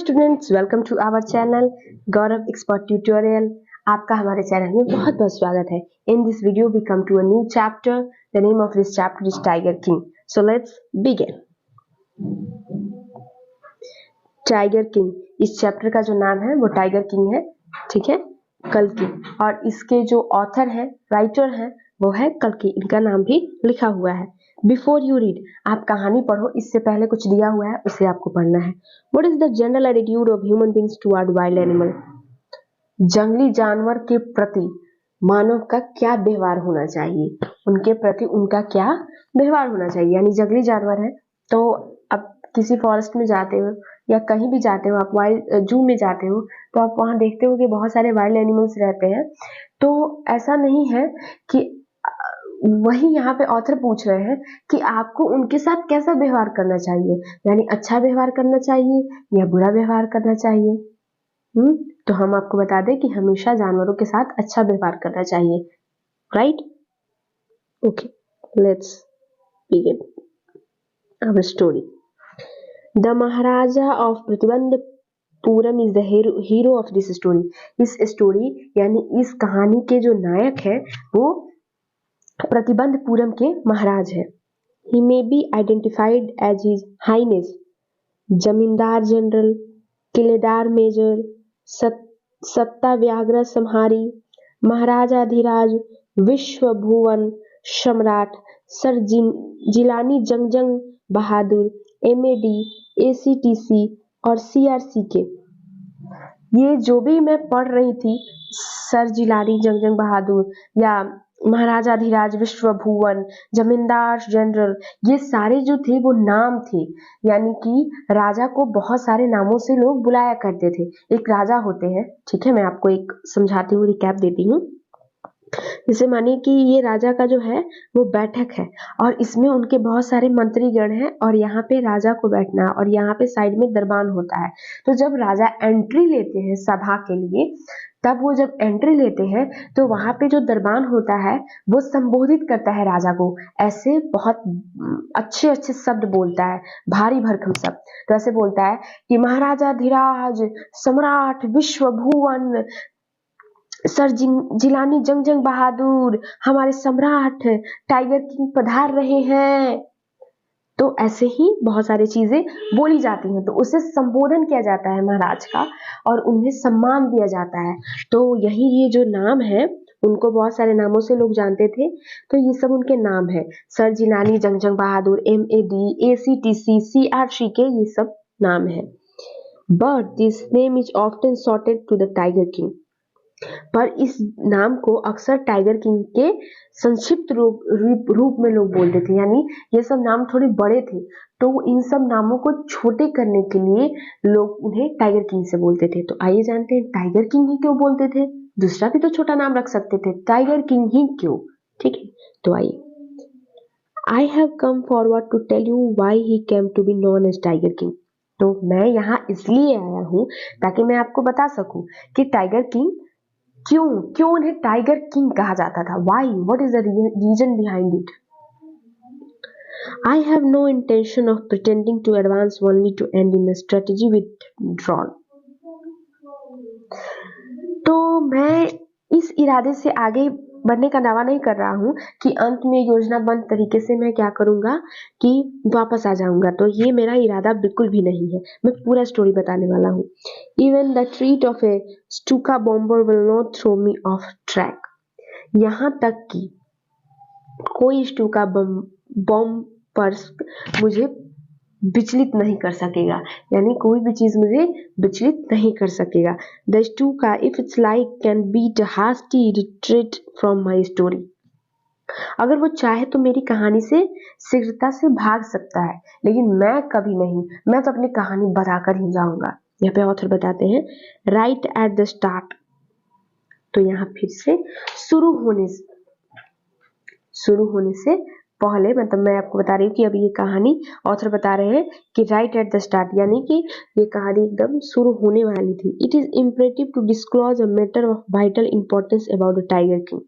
Students, welcome to our channel Gaurav expert tutorial. आपका हमारे channel में बहुत बहुत स्वागत है। In this video we come to a new chapter. The name of this chapter is tiger king. So let's begin. Tiger king, इस chapter का जो नाम है वो टाइगर किंग है, ठीक है, कल्कि। और इसके जो ऑथर है, राइटर है, वो है कल्कि। इनका नाम भी लिखा हुआ है। बिफोर यू रीड, आप कहानी पढ़ो, इससे पहले कुछ दिया हुआ है उसे आपको पढ़ना है। What is the general attitude of human beings toward wild animal? जंगली जानवर के प्रति मानव का क्या व्यवहार होना चाहिए, उनके प्रति उनका क्या व्यवहार होना चाहिए। यानी जंगली जानवर है तो अब किसी फॉरेस्ट में जाते हो या कहीं भी जाते हो, आप वाइल्ड जू में जाते हो तो आप वहां देखते हो कि बहुत सारे वाइल्ड एनिमल्स रहते हैं। तो ऐसा नहीं है कि वही यहाँ पे ऑथर पूछ रहे हैं कि आपको उनके साथ कैसा व्यवहार करना चाहिए, यानी अच्छा व्यवहार करना चाहिए या बुरा व्यवहार करना चाहिए। तो हम आपको बता दें कि हमेशा जानवरों के साथ अच्छा व्यवहार करना चाहिए, right? Okay, let's begin our story. The maharaja of Pratibandhapuram is the hero of this story. इस स्टोरी यानी इस कहानी के जो नायक है वो प्रतिबंधपुरम के महाराज है। He may be identified as His Highness, जमींदार जनरल, किलेदार मेजर, सत्ताव्याग्र संहारी, महाराजाधिराज, विश्व भुवन सम्राट, sir Jilani जंगजंग Bahadur, MAD, ACTC और CRC के। ये जो भी मैं पढ़ रही थी, सर जिलानी जंगजंग बहादुर या महाराजाधिराज, विश्व भुवन, जमींदार जनरल, ये सारे जो थे वो नाम थे। यानी कि राजा को बहुत सारे नामों से लोग बुलाया करते थे। एक राजा होते हैं, ठीक है, मैं आपको एक समझाती हूँ, रिकैप देती हूँ। जैसे मानिए कि ये राजा का जो है वो बैठक है और इसमें उनके बहुत सारे मंत्रीगण हैं और यहाँ पे राजा को बैठना है और यहाँ पे साइड में दरबान होता है। तो जब राजा एंट्री लेते हैं सभा के लिए, तब वो जब एंट्री लेते हैं तो वहां पे जो दरबान होता है वो संबोधित करता है राजा को। ऐसे बहुत अच्छे अच्छे शब्द बोलता है, भारी भरकम शब्द। तो ऐसे बोलता है कि महाराजाधिराज, सम्राट, विश्व भुवन, सर जिलानी जंगजंग बहादुर, हमारे सम्राट टाइगर किंग पधार रहे हैं। तो ऐसे ही बहुत सारी चीजें बोली जाती हैं, तो उसे संबोधन किया जाता है महाराज का और उन्हें सम्मान दिया जाता है। तो यही ये जो नाम है, उनको बहुत सारे नामों से लोग जानते थे, तो ये सब उनके नाम है। Sir Jilani जंगजंग Bahadur, MAD, ACTC, CRC के ये सब नाम है। But this name is often shorted to the tiger king. पर इस नाम को अक्सर टाइगर किंग के संक्षिप्त रूप में लोग बोलते थे। यानी ये सब नाम थोड़े बड़े थे, तो इन सब नामों को छोटे करने के लिए लोग उन्हें टाइगर किंग से बोलते थे। तो आइए जानते हैं टाइगर किंग ही क्यों बोलते थे। दूसरा भी तो छोटा नाम रख सकते थे, टाइगर किंग ही क्यों? ठीक है, तो आइए। I have come forward to tell you why he came to be known as tiger king. तो मैं यहाँ इसलिए आया हूँ ताकि मैं आपको बता सकूं कि टाइगर किंग क्यों उन्हें टाइगर किंग कहा जाता था। Why? What is the reason behind it? I have no intention of pretending to advance only to end in a strategy withdrawn. तो मैं इस इरादे से आगे बढ़ने का दावा नहीं कर रहा हूँ कि अंत में योजनाबद्ध तरीके से मैं क्या करूंगा कि वापस आ जाऊंगा। तो ये मेरा इरादा बिल्कुल भी नहीं है, मैं पूरा स्टोरी बताने वाला हूँ। Even the treat of a Stuka bomber will not throw me off track. यहाँ तक कि कोई स्टूका बम मुझे विचलित नहीं कर सकेगा, यानी कोई भी चीज मुझे विचलित नहीं कर सकेगा। द स्टूका if it's like can beat hasty retreat from my story. अगर वो चाहे तो मेरी कहानी से शीघ्रता से भाग सकता है, लेकिन मैं कभी नहीं, मैं तो अपनी कहानी बताकर ही जाऊंगा। यहाँ पे ऑथर बताते हैं राइट एट द स्टार्ट। तो यहाँ फिर से शुरू होने से पहले, मतलब मैं आपको बता रही हूँ कि अभी ये कहानी ऑथर बता रहे हैं कि राइट एट द स्टार्ट, यानी कि ये कहानी एकदम शुरू होने वाली थी। It is imperative to disclose a matter of vital importance about the tiger king.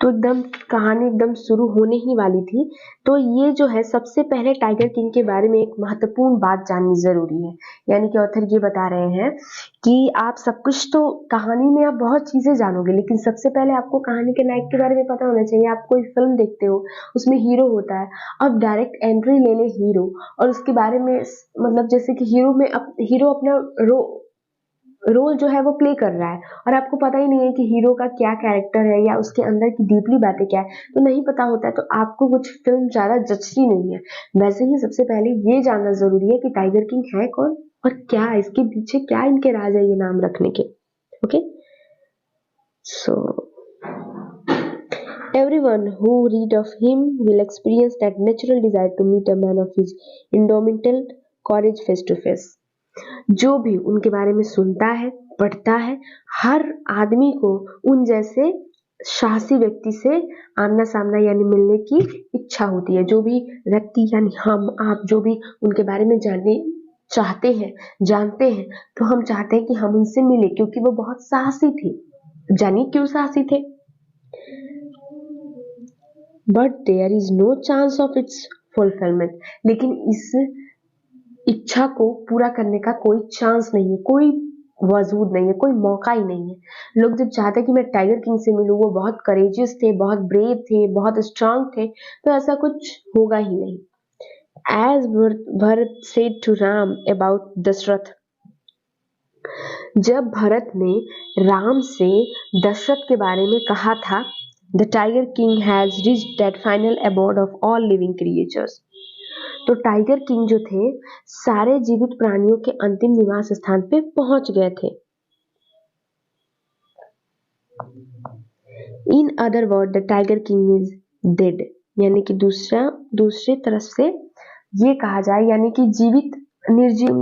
तो एकदम कहानी एकदम शुरू होने ही वाली थी। तो ये जो है सबसे पहले टाइगर किंग के बारे में एक महत्वपूर्ण बात जाननी जरूरी है। यानी कि ऑथर ये बता रहे हैं कि आप सब कुछ तो कहानी में आप बहुत चीजें जानोगे, लेकिन सबसे पहले आपको कहानी के नायक के बारे में पता होना चाहिए। आप कोई फिल्म देखते हो, उसमें हीरो होता है, अब डायरेक्ट एंट्री ले ले हीरो और उसके बारे में मतलब जैसे कि हीरो अपना रोल जो है वो प्ले कर रहा है और आपको पता ही नहीं है कि हीरो का क्या कैरेक्टर है या उसके अंदर की डीपली बातें क्या है, तो नहीं पता होता है तो आपको कुछ फिल्म ज्यादा जचती नहीं है। वैसे ही सबसे पहले ये जानना जरूरी है कि टाइगर किंग है कौन और क्या इसके पीछे क्या इनके राज है ये नाम रखने के। Okay, so everyone who read of him will experience that natural desire to meet a man of his indomitable courage face to face। जो भी उनके बारे में सुनता है, पढ़ता है, हर आदमी को उन जैसे साहसी व्यक्ति से आमना सामना यानी मिलने की इच्छा होती है। जो भी व्यक्ति यानी हम आप जो भी उनके बारे में जानने चाहते हैं, जानते हैं, तो हम चाहते हैं कि हम उनसे मिले क्योंकि वो बहुत साहसी थे। जानिए क्यों साहसी थे? But there is no chance of its fulfilment. लेकिन इस इच्छा को पूरा करने का कोई चांस नहीं है, कोई वजूद नहीं है, कोई मौका ही नहीं है। लोग जब चाहते हैं कि मैं टाइगर किंग से मिलूं, वो बहुत करेजियस थे, बहुत ब्रेव थे, बहुत स्ट्रांग थे, तो ऐसा कुछ होगा ही नहीं। As Bharat said to Ram about Dasharath, जब भरत ने राम से दशरथ के बारे में कहा था, the tiger king has reached that final abode of all living creatures, तो टाइगर किंग जो थे सारे जीवित प्राणियों के अंतिम निवास स्थान पे पहुंच गए थे। In other word the tiger king is dead, यानी कि दूसरी तरफ से ये कहा जाए यानी कि जीवित निर्जीव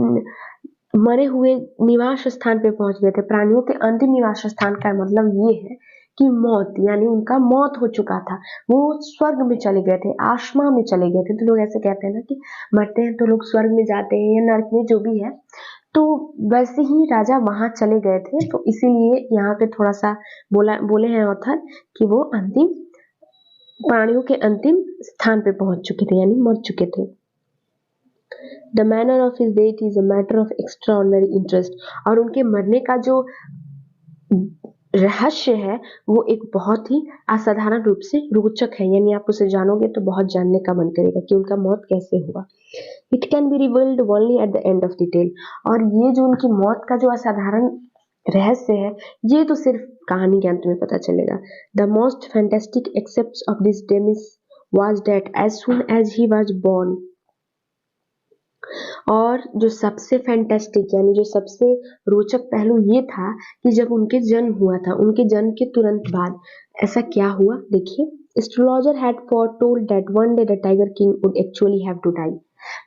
मरे हुए निवास स्थान पे पहुंच गए थे। प्राणियों के अंतिम निवास स्थान का मतलब ये है कि मौत, यानी उनका मौत हो चुका था, वो स्वर्ग में चले गए थे, आत्मा में चले गए थे। तो लोग ऐसे कहते हैं ना कि मरते हैं तो लोग स्वर्ग में जाते हैं या नरक में, जो भी है, तो वैसे ही राजा वहां चले गए थे। तो इसीलिए यहाँ पे थोड़ा सा बोले हैं ऑथर कि वो अंतिम प्राणियों के अंतिम स्थान पे पहुंच चुके थे, यानी मर चुके थे। The manner of his death is a matter of extraordinary interest, और उनके मरने का जो रहस्य है वो एक बहुत ही असाधारण रूप से रोचक है, यानी आप उसे जानोगे तो बहुत जानने का मन करेगा कि उनका मौत कैसे हुआ। It can be revealed only at the end of the tale, और ये जो उनकी मौत का जो असाधारण रहस्य है ये तो सिर्फ कहानी के अंत में पता चलेगा। The most fantastic aspect of this demise was that as soon as he was born, और जो सबसे फैंटास्टिक यानी जो सबसे रोचक पहलू ये था कि जब उनके जन्म हुआ था, उनके जन्म के तुरंत बाद ऐसा क्या हुआ देखिए। Astrologer had foretold that one day the tiger king would actually have to die,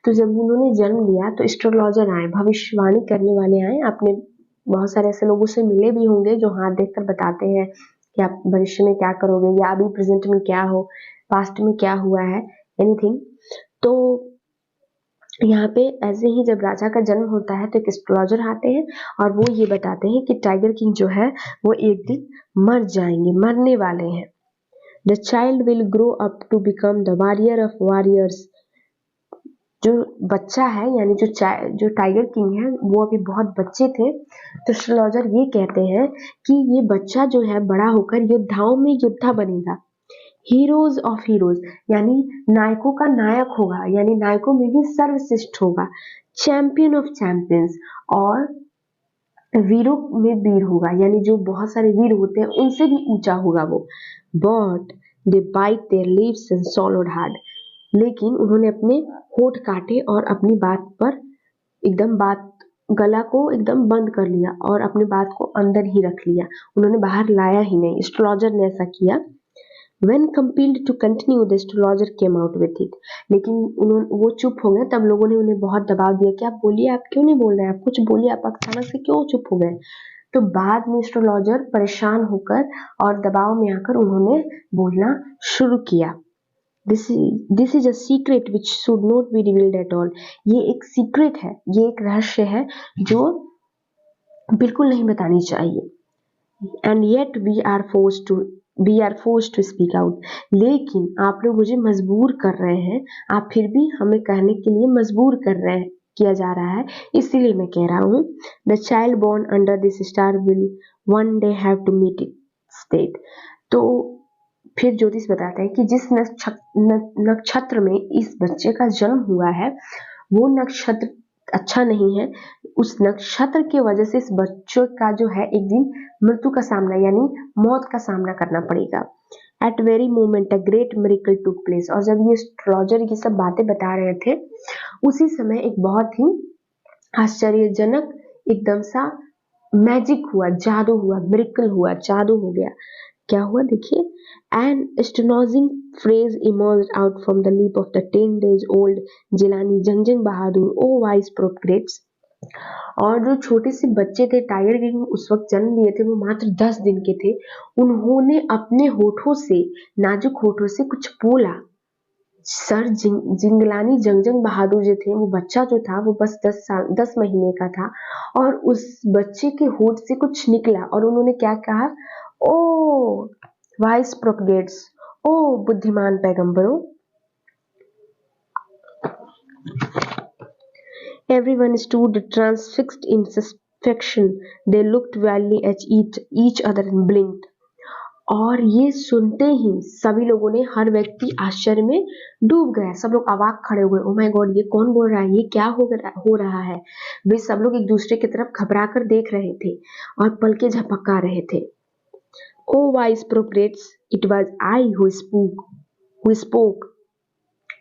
तो जब उन्होंने जन्म लिया तो एस्ट्रोलॉजर आए, भविष्यवाणी करने वाले आए। आपने बहुत सारे ऐसे लोगों से मिले भी होंगे जो हाथ देखकर बताते हैं कि आप भविष्य में क्या करोगे या अभी प्रेजेंट में क्या हो, पास्ट में क्या हुआ है, एनीथिंग। तो यहाँ पे ऐसे ही जब राजा का जन्म होता है तो एक एस्ट्रोलॉजर आते हैं और वो ये बताते हैं कि टाइगर किंग जो है वो एक दिन मर जाएंगे, मरने वाले हैं। The child will grow up to become the warrior of warriors, जो बच्चा है यानी जो टाइगर किंग है वो अभी बहुत बच्चे थे, तो एस्ट्रोलॉजर ये कहते हैं कि ये बच्चा जो है बड़ा होकर योद्धाओं में योद्धा बनेगा। हीरोज ऑफ हीरोज, यानी नायकों का नायक होगा, यानी नायकों में भी सर्वश्रेष्ठ होगा। चैंपियन ऑफ चैंपियंस, और वीरों में वीर होगा, यानी जो बहुत सारे वीर होते हैं उनसे भी ऊंचा होगा वो। But they bite their lips and swallowed hard, लेकिन उन्होंने अपने होठ काटे और अपनी बात पर एकदम गला को एकदम बंद कर लिया और अपनी बात को अंदर ही रख लिया, उन्होंने बाहर लाया ही नहीं। एस्ट्रोलॉजर ने ऐसा किया। When compelled to continue, the astrologer came out with it, लेकिन वो चुप हो गए। तब लोगों ने उन्हें बहुत दबाव दिया कि आप बोलिए, आप क्यों नहीं बोल रहे हैं, आप कुछ बोलिए, आप अचानक से क्यों चुप हो गए। तो बाद में एस्ट्रोलॉजर परेशान होकर और दबाव में आकर उन्होंने बोलना शुरू किया। This is a secret which should not be revealed at all, ये एक सीक्रेट है, ये एक रहस्य है जो बिल्कुल नहीं बतानी चाहिए। And yet we are forced to we are force to speak out, लेकिन आप लोग मुझे मजबूर कर रहे हैं, आप फिर भी हमें कहने के लिए मजबूर कर रहे हैं, किया जा रहा है, इसीलिए मैं कह रहा हूँ। The child born under this star will one day have to meet it state. तो फिर ज्योतिष बताता है कि जिस नक्षत्र में इस बच्चे का जन्म हुआ है वो नक्षत्र अच्छा नहीं है, उस नक्षत्र की वजह से इस बच्चों का जो है एक दिन मृत्यु का सामना यानी मौत का सामना करना पड़ेगा। At very moment a great miracle took place. और जब ये एस्ट्रोलॉजर ये सब बातें बता रहे थे उसी समय एक बहुत ही आश्चर्यजनक एकदम सा मैजिक हुआ, जादू हुआ, मिरेकल हुआ, जादू हो गया। क्या हुआ देखिए, N astonishing phrase emerged out from the lip of the 10 days old Jilani जंगजंग Bahadur oh wise prophets. और जो छोटे से बच्चे थे टाइगर किंग उस वक्त जन्म लिए थे, वो मात्र 10 दिन के थे, उन्होंने अपने होठों से, नाजुक होठों से कुछ बोला। सर जिंगलानी जंगजंग बहादुर जो थे, वो बच्चा जो था वो बस 10 महीने का था और उस बच्चे के होठ से कुछ निकला और उन्होंने क्या कहा, ओ वाइस प्रोपगेट्स, ओ बुद्धिमान पैगंबरों। Everyone stood transfixed in suspicion. They looked wildly at each other and blinked. और ये सुनते ही सभी लोगों ने, हर व्यक्ति आश्चर्य में डूब गया। सब लोग अवाक खड़े हुए, ओ माय गॉड, ये कौन बोल रहा है, ये क्या हो रहा है। वे सब लोग एक दूसरे की तरफ घबरा कर देख रहे थे और पलके झपका रहे थे। Oh wise prophets, it was I who spoke.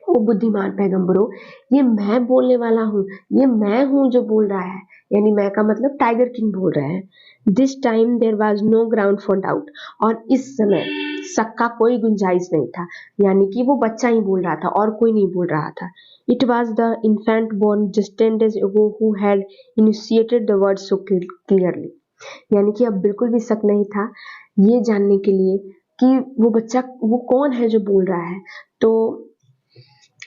ओ बुद्धिमान पैगंबरों, ये मैं बोलने वाला हूँ, ये मैं हूँ जो बोल रहा है, यानी मैं का मतलब टाइगर किंग बोल रहा है। This time there was no ground for doubt. और इस समय शक का कोई गुंजाइश नहीं था, यानी कि वो बच्चा ही बोल रहा था और कोई नहीं बोल रहा था। It was the infant born just 10 days ago who had initiated the word so clearly। यानी कि अब बिल्कुल भी शक नहीं था ये जानने के लिए कि वो बच्चा वो कौन है जो बोल रहा है। तो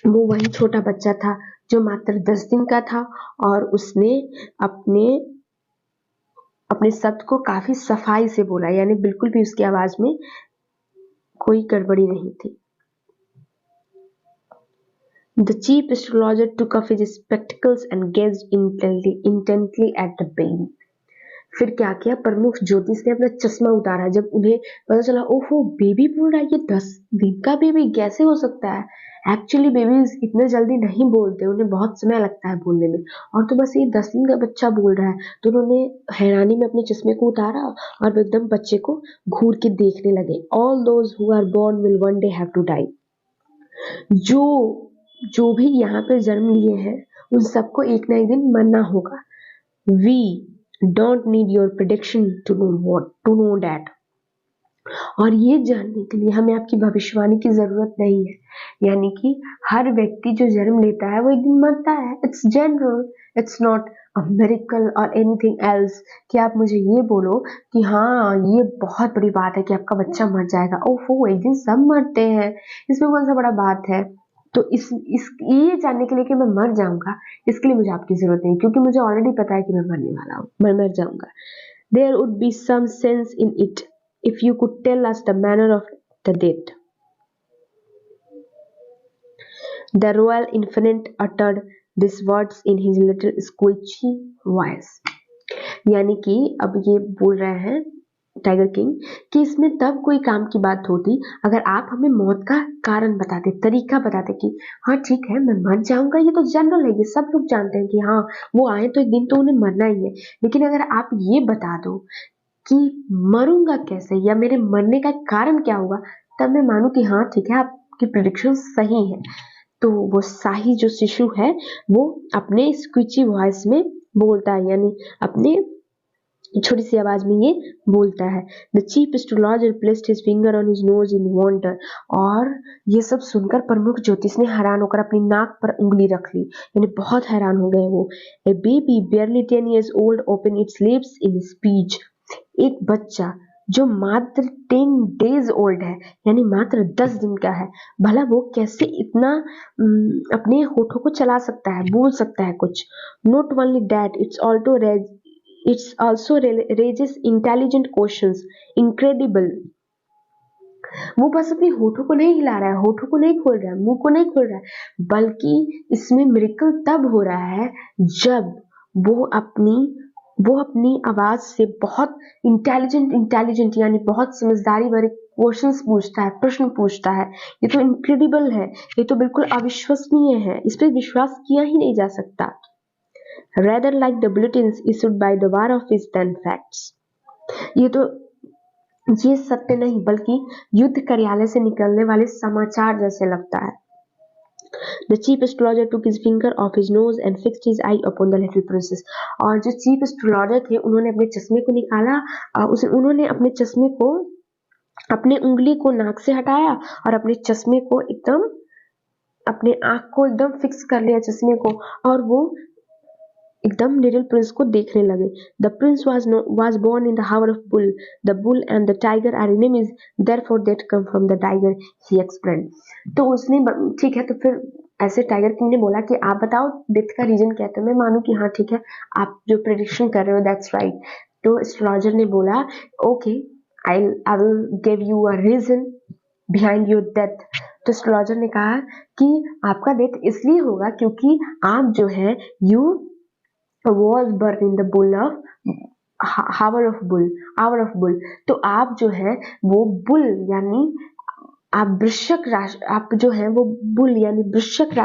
वो वही छोटा बच्चा था जो मात्र 10 दिन का था और उसने अपने शब्द को काफी सफाई से बोला, यानी बिल्कुल भी उसकी आवाज में कोई गड़बड़ी नहीं थी। The chief astrologer took off his spectacles and gazed intently at the baby। फिर क्या किया, प्रमुख ज्योतिष ने अपना चश्मा उतारा जब उन्हें पता चला, ओहो बेबी बोल रहा है, ये 10 दिन का बेबी कैसे हो सकता है। एक्चुअली बेबीज इतने जल्दी नहीं बोलते, उन्हें बहुत समय लगता है बोलने में, और तो बस ये 10 दिन का बच्चा बोल रहा है। तो उन्होंने हैरानी में अपने चश्मे को उतारा और एकदम बच्चे को घूर के देखने लगे। All those who are born will one day have to die. जो भी यहाँ पे जन्म लिए हैं उन सबको एक ना एक दिन मरना होगा। We don't need your prediction to know that. और ये जानने के लिए हमें आपकी भविष्यवाणी की जरूरत नहीं है, यानी कि हर व्यक्ति जो जन्म लेता है वो एक दिन मरता है। It's general, it's not a miracle और एनीथिंग एल्स कि आप मुझे ये बोलो कि हाँ ये बहुत बड़ी बात है कि आपका बच्चा मर जाएगा। ओहो, एक दिन सब मरते हैं, इसमें कौन सा बड़ा बात है। तो इस ये जानने के लिए कि मैं मर जाऊंगा, इसके लिए मुझे आपकी जरूरत नहीं, क्योंकि मुझे ऑलरेडी पता है कि मैं मरने वाला हूँ, मैं मर जाऊंगा। There would be some sense in it if you could tell us the manner of the death। The royal infant uttered these words in his little squeaky voice। यानी कि अब ये बोल रहे हैं टाइगर किंग कि इसमें तब कोई काम की बात होती अगर आप हमें मौत का कारण बताते, तरीका बताते कि हाँ ठीक है मैं मर जाऊंगा, ये तो जनरल है, ये सब लोग जानते हैं कि हाँ वो आए तो एक दिन तो उन्हें मरना ही है। लेकिन अगर आप ये बता दो कि मरूंगा कैसे या मेरे मरने का कारण क्या होगा, तब मैं मानूं कि हाँ ठीक है आपकी प्रेडिक्शन सही है। तो वो शाही जो शिशु है वो अपने स्क्विची वॉइस में बोलता है, यानी अपने छोटी सी आवाज में ये बोलता है। The chief astrologer placed his finger on his nose in wonder. और ये सब सुनकर प्रमुख ज्योतिष ने हैरान होकर अपनी नाक पर उंगली रख ली, यानी बहुत हैरान हो गए वो। ए baby barely 10 years old opened its lips in speech। एक बच्चा जो मात्र 10 days old है, यानी मात्र 10 दिन का है, भला वो कैसे इतना अपने होठों को चला सकता है, बोल सकता है कुछ। Not only that, It also raises intelligent questions, incredible वो बस अपनी होठों को नहीं हिला रहा है, होठों को नहीं खोल रहा है, मुंह को नहीं खोल रहा है, बल्कि इसमें मिरेकल तब हो रहा है जब वो अपनी आवाज से बहुत इंटेलिजेंट यानी बहुत समझदारी भरे क्वेश्चंस पूछता है, प्रश्न पूछता है। ये तो इनक्रेडिबल है, ये तो बिल्कुल अविश्वसनीय है, इस पर विश्वास किया ही नहीं जा सकता। Rather like the bulletins issued by the war office than facts. ये सत्य नहीं बल्कि युद्ध कार्यालय से निकलने वाले समाचार जैसे लगता है। The chief astrologer took his finger off his nose and fixed his eye upon the little princess. और जो चीफ एस्ट्रोलॉजर थे उन्होंने अपने चश्मे को निकाला, उन्होंने अपने चश्मे को, अपने उंगली को नाक से हटाया और अपने चश्मे को एकदम, अपने आंख को एकदम फिक्स कर लिया चश्मे को, और वो एकदम लिटिल प्रिंस को देखने लगे। The Prince was born in the hour of bull. The bull and the tiger are enemies, therefore that come from the tiger, he explained. तो उसने, ठीक है, तो फिर ऐसे टाइगर किंग ने बोला कि आप बताओ डेथ का रीजन क्या है, तो मैं मानू कि हाँ ठीक है, आप जो प्रेडिक्शन कर रहे हो दैट्स राइट। तो एस्ट्रोलॉजर ने बोला okay, I will give you a reason behind your death. तो एस्ट्रोलॉजर ने कहा कि आपका डेथ इसलिए होगा क्योंकि आप जो है you was born in the bull of hour of bull। तो आप जो है वो बुल यानी आप वृश्चिक राशि, आप जो है वो बुल यानी वृश्चिक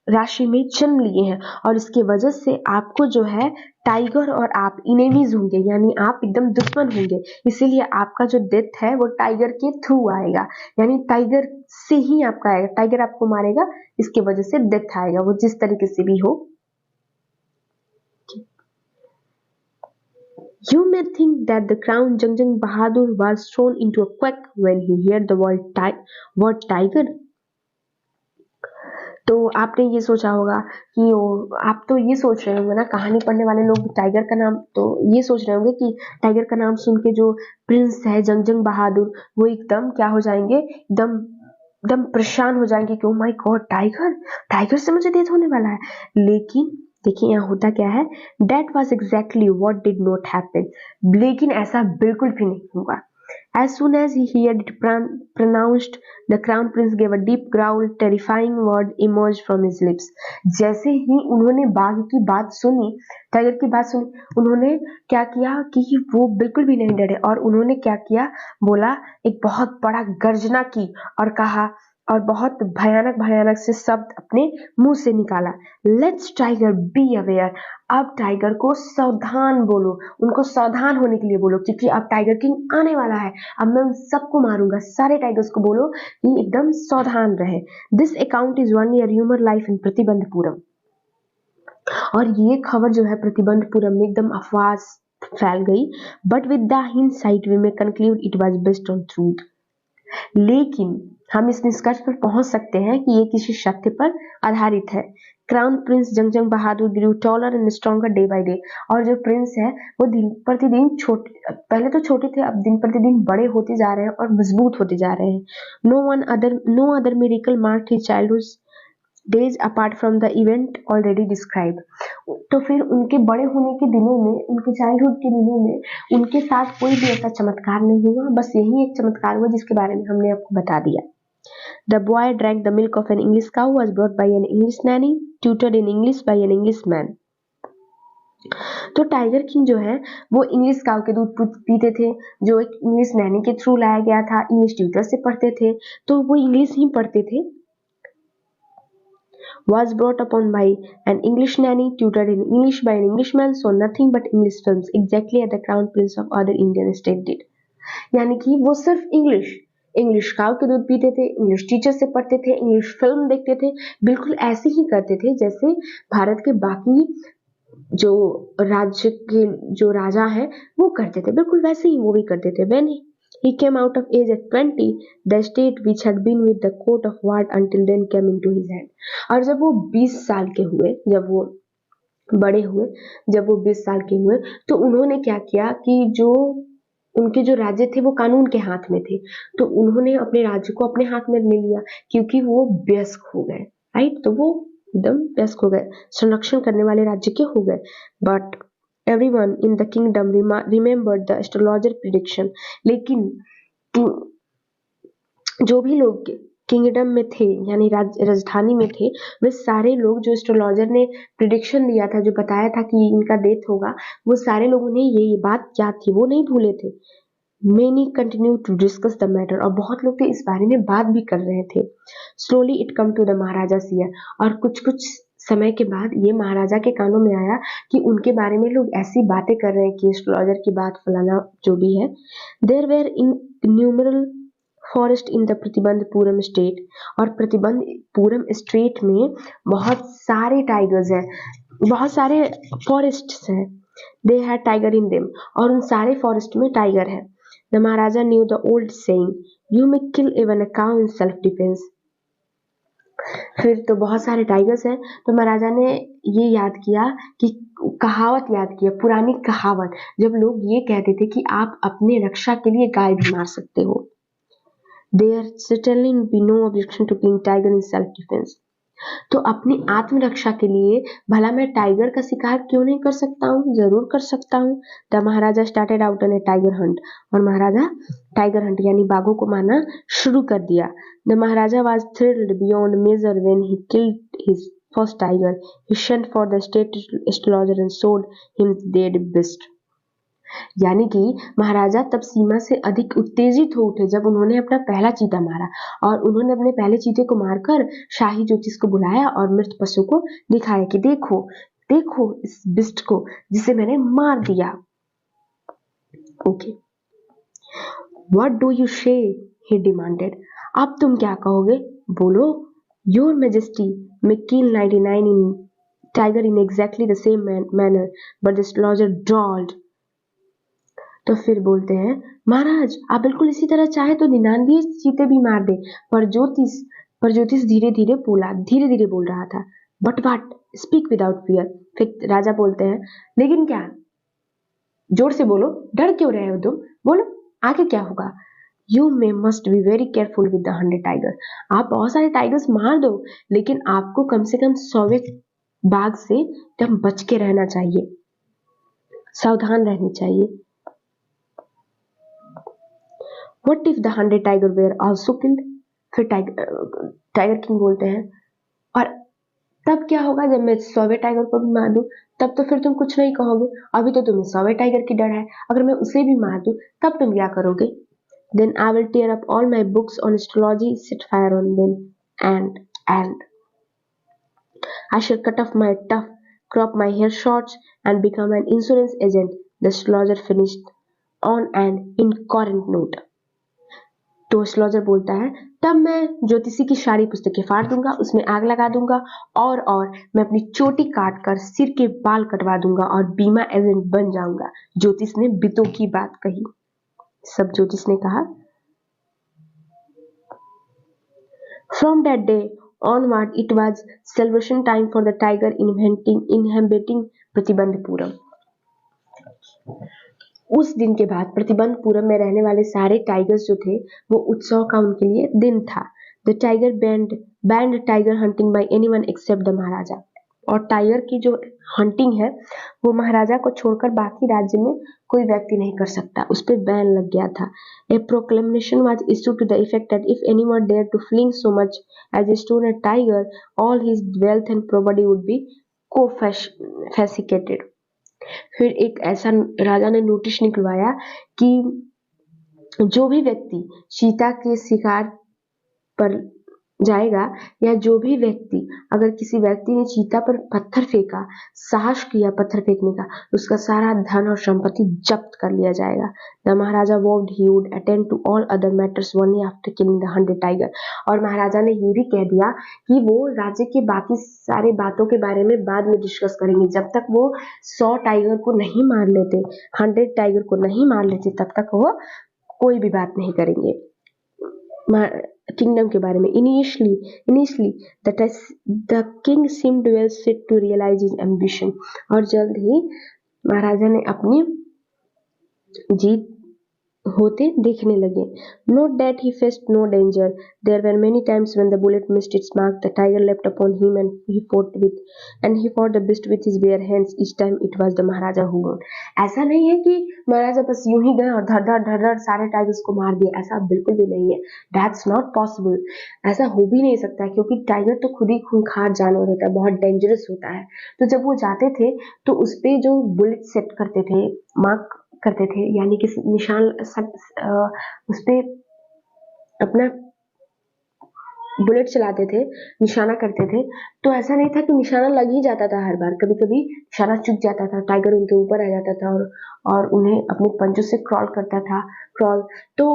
राशि में जन्म लिए हैं, और इसकी वजह से आपको जो है टाइगर और आप इनेमीज होंगे, यानी आप एकदम दुश्मन होंगे। इसीलिए आपका जो डेथ है वो टाइगर के थ्रू आएगा, यानी टाइगर से ही आपका आएगा, टाइगर आपको मारेगा, इसकी वजह से डेथ आएगा, वो जिस तरीके से भी हो। You may think that the crown Jangjang Bahadur was thrown into a quake when he heard the word tiger. तो आपने ये सोचा होगा कि आप तो ये सोच रहे होंगे ना, कहानी पढ़ने वाले लोग टाइगर का नाम तो ये सोच रहे होंगे कि टाइगर का नाम सुन के जो प्रिंस है जंगजंग बहादुर वो एकदम क्या हो जाएंगे, एकदम परेशान हो जाएंगे कि ओ माय गॉड, टाइगर से मुझे डेथ होने वाला है। लेकिन देखिए यहाँ होता क्या है, that was exactly what did not happen. लेकिन ऐसा बिल्कुल भी नहीं हुआ। As soon as he heard it pronounced, the crown prince gave a deep growl, terrifying word emerged from his lips. जैसे ही उन्होंने बाघ की बात सुनी, टाइगर की बात सुनी, उन्होंने क्या किया कि वो बिल्कुल भी नहीं डरे, और उन्होंने क्या किया, बोला, एक बहुत बड़ा गर्जना की और कहा, और बहुत भयानक से शब्द अपने मुंह से निकाला, लेट्स टाइगर बी अवेयर। अब टाइगर को सावधान बोलो, उनको सावधान होने के लिए बोलो, क्योंकि अब टाइगर किंग आने वाला है, अब मैं उन सबको मारूंगा। सारे टाइगर्स को बोलो कि एकदम सावधान रहे। This account is only a rumour life in Pratibandapuram. और ये खबर जो है प्रतिबंधपुरम में एकदम अफवाह फैल गई, but with the hindsight we may conclude it was based on truth. लेकिन हम इस निष्कर्ष पर पहुंच सकते हैं कि ये किसी सत्य पर आधारित है। क्राउन प्रिंस जंगजंग Bahadur grew taller and stronger day by day. और जो प्रिंस है वो दिन प्रतिदिन पहले तो छोटे थे, अब दिन प्रतिदिन बड़े होते जा रहे हैं और मजबूत होते जा रहे हैं। No other miracle marked his childhood days apart from the event already describe. तो फिर उनके बड़े होने के दिनों में, उनके चाइल्डहुड के दिनों में उनके साथ कोई भी ऐसा चमत्कार नहीं हुआ, बस यही एक चमत्कार हुआ जिसके बारे में हमने आपको बता दिया। The boy drank the milk of an English cow, was brought by an English nanny, tutored in English by an Englishman. तो टाइगर किंग जो है वो इंग्लिश काउ के दूध पीते थे, जो एक इंग्लिश नैनी के थ्रू लाया गया था, इंग्लिश ट्यूटर से पढ़ते थे, तो वो इंग्लिश ही पढ़ते थे। Was brought upon by an English nanny, tutored in English by an Englishman, saw nothing but English films, exactly as the crown prince of other Indian state did. यानी कि वो सिर्फ इंग्लिश काउ के दूध पीते थे, इंग्लिश टीचर से पढ़ते थे, इंग्लिश फिल्म देखते थे, बिल्कुल ऐसे ही करते थे जैसे भारत के बाकी जो राज्य के जो राजा हैं वो करते थे, बिल्कुल वैसे ही वो भी करते थे। When he came out of age at 20, the state which had been with the court of ward until then came into his hand. और जब वो 20 साल के हुए, जब वो बड़े हुए, जब वो 20 साल के हुए, तो उन्होंने क्या किया कि जो उनके जो राज्य थे वो कानून के हाथ में थे, तो उन्होंने अपने राज्य को अपने हाथ में ले लिया, क्योंकि वो वयस्क हो गए, राइट। तो वो एकदम वयस्क हो गए, संरक्षण करने वाले राज्य के हो गए। But everyone in the kingdom remembered the astrologer prediction. लेकिन जो भी लोग किंगडम में थे यानी राजधानी में थे, वे सारे लोग जो एस्ट्रोलॉजर ने प्रिडिक्शन दिया था, जो बताया था कि इनका डेथ होगा, वो सारे लोगों ने ये बात याद थी, वो नहीं भूले थे। Many continue to discuss the matter और बहुत लोग तो इस बारे में बात भी कर रहे थे। Slowly it come to the महाराजा's ear और कुछ समय के बाद ये महाराजा के कानों में आया कि उनके बारे में लोग ऐसी बातें कर रहे हैं कि एस्ट्रोलॉजर की बात फलाना जो भी है। There were innumerable forest in the Pratibandapuram state और प्रतिबंधपुरम स्टेट में बहुत सारे टाइगर्स हैं, बहुत सारे फॉरेस्ट्स हैं। They had tiger in them और उन सारे फॉरेस्ट में टाइगर है। The Maharaja new the old saying you may kill even a cow in self defence. फिर तो बहुत सारे टाइगर्स हैं, तो महाराजा ने ये याद किया कि कहावत याद किया, पुरानी कहावत, जब लोग ये कहते थे कि आप अपने रक्षा के लिए गाय भी मार सकते हो। There certainly be no objection to killing tiger in self defense. तो अपनी आत्मरक्षा के लिए भला मैं टाइगर का शिकार क्यों नहीं कर सकता हूँ, जरूर कर सकता हूँ। The Maharaja started out on A tiger Hunt और महाराजा टाइगर हंट यानी बाघों को मारना शुरू कर दिया। The maharaja was thrilled beyond measure when he killed his first tiger. He sent for the state astrologer and showed him the dead beast. यानी कि महाराजा तब सीमा से अधिक उत्तेजित हो उठे जब उन्होंने अपना पहला चीता मारा और उन्होंने अपने पहले चीते को मारकर शाही ज्योतिष को बुलाया और मृत पशु को दिखाया कि देखो देखो इस बिस्ट को जिसे मैंने मार दिया। ओके, व्हाट डू यू से, ही डिमांडेड। अब तुम क्या कहोगे, बोलो। Your majesty may kill 99 in tiger in exactly the same manner but the astrologer drawled. तो फिर बोलते हैं, महाराज आप बिल्कुल इसी तरह चाहे तो 99 चीते भी मार दे। पर ज्योतिष धीरे धीरे बोल रहा था। But what, speak without fear. फिर राजा बोलते हैं, लेकिन क्या, जोर से बोलो, डर क्यों रहे हो तुम, बोलो आगे क्या होगा। You may must be very careful with the 100 tiger. आप बहुत सारे टाइगर्स मार दो, लेकिन आपको कम से कम 100 बाघ से एकदम बच के रहना चाहिए, सावधान रहनी चाहिए। What if the 100 tiger were also killed? फिर टाइगर किंग बोलते हैं, और तब क्या होगा जब मैं 100 टाइगर को भी मार दूं, तब तो फिर तुम कुछ नहीं कहोगे, अभी तो तुम्हें 100 टाइगर की डर है, अगर मैं उसे भी मार दूं तब तुम क्या करोगे। Then I will tear up all my books on astrology, set fire on them, and I shall cut off my tuft, crop my hair short, and become an insurance agent. The astrologer finished on an incoherent note. तो astrologer बोलता है, तब मैं ज्योतिषी की सारी पुस्तकें फाड़ दूंगा, उसमें आग लगा दूंगा और मैं अपनी चोटी काट कर सिर के बाल कटवा दूंगा और बीमा एजेंट बन जाऊंगा। ज्योतिष ने बितों की बात कही, सब ज्योतिष ने कहा। From that day onward it was celebration time for the tiger inhabiting Pratibandapuram. उस दिन के बाद प्रतिबंधपुरम में रहने वाले सारे टाइगर्स जो थे वो उत्सव का उनके लिए दिन था। The tiger banned tiger hunting by anyone except the Maharaja. और टाइगर की जो हंटिंग है वो महाराजा को छोड़कर बाकी राज्य में कोई व्यक्ति नहीं कर सकता, उस पर बैन लग गया था। A proclamation was issued to the effect that if anyone dare to fling so much as a stone a tiger all his wealth and property would be confiscated। फिर एक ऐसा राजा ने नोटिस निकलवाया कि जो भी व्यक्ति चीता के शिकार पर जाएगा या जो भी व्यक्ति, अगर किसी व्यक्ति ने चीता पर पत्थर फेंका, साहस किया पत्थर फेंकने का, उसका सारा धन और संपत्ति जब्त कर लिया जाएगा। The Maharaja vowed he would attend to all other matters only after killing the 100 tiger. और महाराजा ने ये भी कह दिया कि वो राज्य के बाकी सारे बातों के बारे में बाद में डिस्कस करेंगे, जब तक वो 100 टाइगर को नहीं मार लेते, 100 टाइगर को नहीं मार लेते, तब तक वो कोई भी बात नहीं करेंगे किंगडम के बारे में। Initially the king seemed well set to realise his ambition. और जल्द ही महाराजा ने अपनी जीत होते देखने लगे. Note that he faced no danger. There were many times when the bullet missed its mark. The tiger leapt upon him and he fought the beast with his bare hands. Each time it was the Maharaja who won. ऐसा नहीं है कि महाराजा बस यूं ही गए और धड़ धड़ सारे टाइगर्स को मार दिए, ऐसा बिल्कुल भी नहीं है. That's not possible. ऐसा हो भी नहीं सकता क्योंकि टाइगर तो खुद ही खूंखार जानवर होता है, बहुत डेंजरस होता है. तो जब वो जाते थे तो उस पे जो बुलेट सेट करते थे, मार्क करते थे, यानी कि निशान उस पे अपना बुलेट चलाते थे, निशाना करते थे. तो ऐसा नहीं था कि निशाना लग ही जाता था हर बार, कभी कभी निशाना चूक जाता था, टाइगर उनके ऊपर आ जाता था और उन्हें अपने पंजों से क्रॉल करता था. तो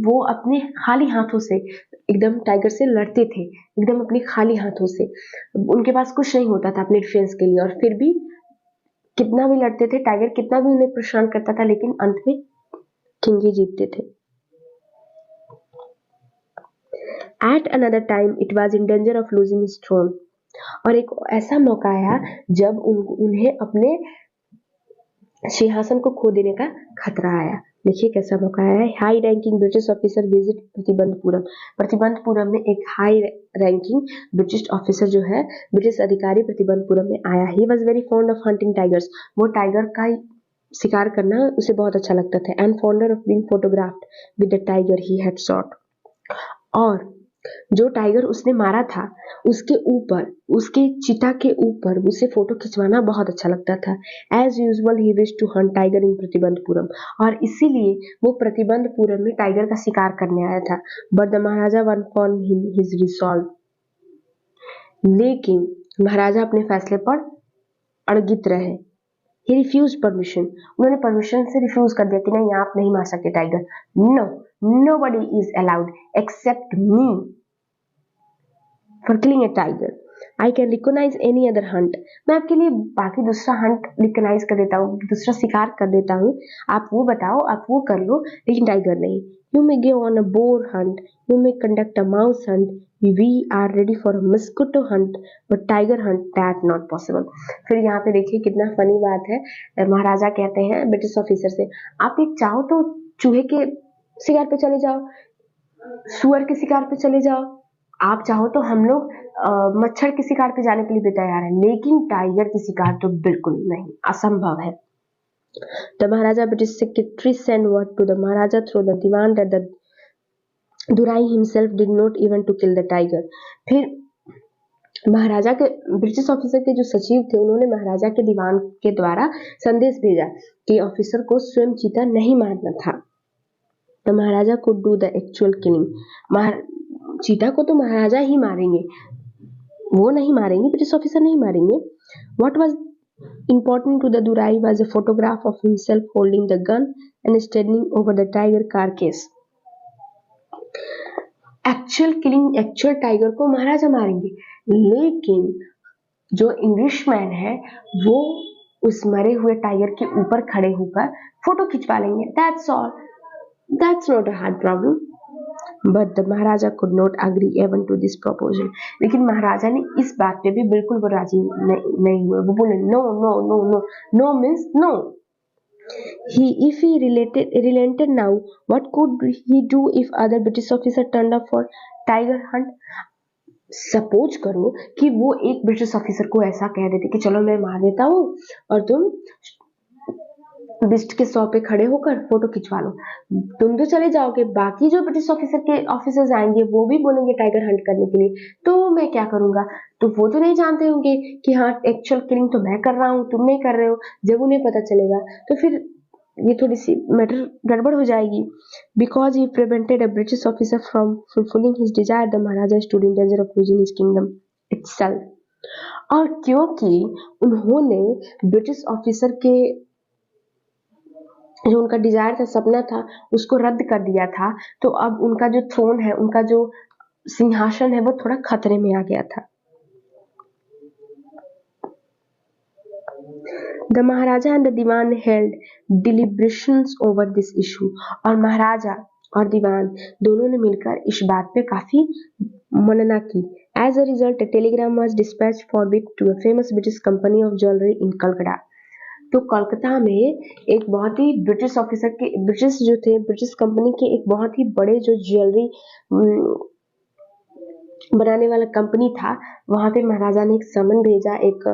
वो अपने खाली हाथों से एकदम टाइगर से लड़ते थे, एकदम अपने खाली हाथों से. उनके पास कुछ नहीं होता था अपने डिफेंस के लिए, और फिर भी कितना भी लड़ते थे, टाइगर कितना भी उन्हें परेशान करता था, लेकिन अंत में किंग ही जीतते थे. At another time, it was in danger of losing his throne. और एक ऐसा मौका आया जब उन्हें अपने सिंहासन को खो देने का खतरा आया. देखिए कैसा मौका आया है. High ranking British officer visit Pratibandapuram. Pratibandapuram में एक हाई रैंकिंग ब्रिटिश ऑफिसर जो है, ब्रिटिश अधिकारी प्रतिबंधपुरम में आया. He was very fond of hunting tigers. वो टाइगर का शिकार करना उसे बहुत अच्छा लगता था. And fonder of being photographed with the tiger he had shot. और जो टाइगर उसने मारा था उसके ऊपर, उसके चिता के ऊपर उसे फोटो खिंचवाना बहुत अच्छा लगता था. As usual he wish to hunt tiger in Pratibandapuram. और इसीलिए वो प्रतिबंधपुरम में टाइगर का शिकार करने आया था. But the maharaja one fawn his resolve. लेकिन महाराजा अपने फैसले पर अड़गित रहे. He refuse permission. उन्होंने परमिशन से रिफ्यूज कर दिया कि नहीं, आप नहीं मार सकते tiger. No, nobody is allowed except me for killing a tiger. I can recognize any other hunt. मैं आपके लिए बाकी दूसरा हंट रिकॉग्नाइज कर देता हूँ, दूसरा शिकार कर देता हूँ. आप वो बताओ, आप वो कर लो, लेकिन टाइगर नहीं. You may go on a boar hunt, you may conduct a mouse hunt, we are ready for a mosquito hunt, but tiger hunt that not possible. फिर यहाँ पे देखिए कितना फनी बात है. महाराजा कहते हैं ब्रिटिश ऑफिसर से, आप एक चाहो तो चूहे के शिकार पे चले जाओ, सुअर के शिकार पे चले जाओ, आप चाहो तो हम लोग मच्छर के शिकार पे जाने के लिए भी तैयार हैं, लेकिन टाइगर की शिकार तो बिल्कुल नहीं, असंभव है. The Maharaja British secretary sent word to the Maharaja through the Diwan that the Durai himself did not even to kill the tiger. फिर महाराजा के ब्रिटिश ऑफिसर के जो सचिव थे, उन्होंने महाराजा के दीवान के द्वारा संदेश भेजा कि ऑफिसर को स्वयं चीता नहीं मारना था. The Maharaja could do the actual killing. चीता को तो महाराजा ही मारेंगे, वो नहीं मारेंगे, ब्रिटिश ऑफिसर नहीं मारेंगे. What was important to the Durai was a photograph of himself holding the gun and standing over the tiger carcass. Actual killing, actual tiger को महाराजा मारेंगे, लेकिन जो इंग्लिशमैन है वो उस मरे हुए टाइगर के ऊपर खड़े होकर फोटो खिंचवा लेंगे. That's all. That's not a hard problem. But the Maharaja could not agree even to this proposal. लेकिन महाराजा ने इस बात पे भी बिल्कुल वो राजी नहीं हुए. वो बोले no no no no. No means no. If he relented now, what could he do if other British officer turned up for tiger hunt? Suppose करो कि वो एक ब्रिटिश ऑफिसर को ऐसा कह देते कि चलो मैं मार देता हूँ और तुम बिस्ट के 100 पे खड़े होकर फोटो खिंचवा लो. तुम तो चले जाओगे, बाकी जो ब्रिटिश ऑफिसर के ऑफिसर्स आएंगे वो भी बोलेंगे टाइगर हंट करने के लिए, तो मैं क्या करूंगा. तो वो तो नहीं जानते होंगे कि हाँ एक्चुअल किलिंग तो मैं कर रहा हूँ, तुम नहीं कर रहे हो. जब उन्हें पता चलेगा तो फिर ये थोड़ी सी मैटर गड़बड़ हो जाएगी. Because he prevented a British officer from fulfilling his Dzire, the Maharaja stood in danger of losing his kingdom itself. और क्योंकि उन्होंने ब्रिटिश ऑफिसर के जो उनका डिजायर था, सपना था, उसको रद्द कर दिया था, तो अब उनका जो थ्रोन है, उनका जो सिंहासन है, वो थोड़ा खतरे में आ गया था. The Maharaja and the Diwan held deliberations over this issue. और महाराजा और दीवान दोनों ने मिलकर इस बात पे काफी मनना की. As a result, a telegram was dispatched forthwith to a famous British company of jewelry in Calcutta. तो कोलकाता में एक बहुत ही ब्रिटिश ऑफिसर के, ब्रिटिश जो थे, ब्रिटिश कंपनी के एक बहुत ही बड़े जो ज्वेलरी बनाने वाला कंपनी था, वहाँ पे महाराजा ने एक समन भेजा, एक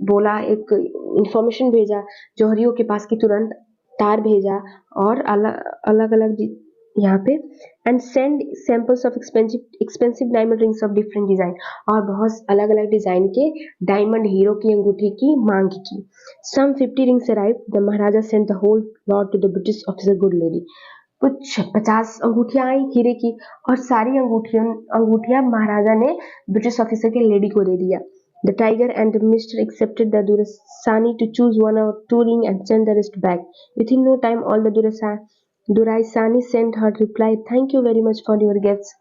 बोला, एक इंफॉर्मेशन भेजा जौहरियों के पास, की तुरंत तार भेजा और अलग अलग यहाँ पे, and send samples of expensive diamond rings of different design, और बहुत अलग अलग डिजाइन के डायमंड हीरो की अंगूठी की मांग की। Some 50 rings arrive, the Maharaja sent the whole lot to the British officer good lady. कुछ 50 अंगूठियां आई हीरे की, और सारी अंगूठियां महाराजा ने ब्रिटिश ऑफिसर के लेडी को दे दिया। The tiger and the minister accepted the Durrasani to choose one or two ring and send the rest back. Within no time, all the Duraisani sent her reply, "Thank you very much for your gifts."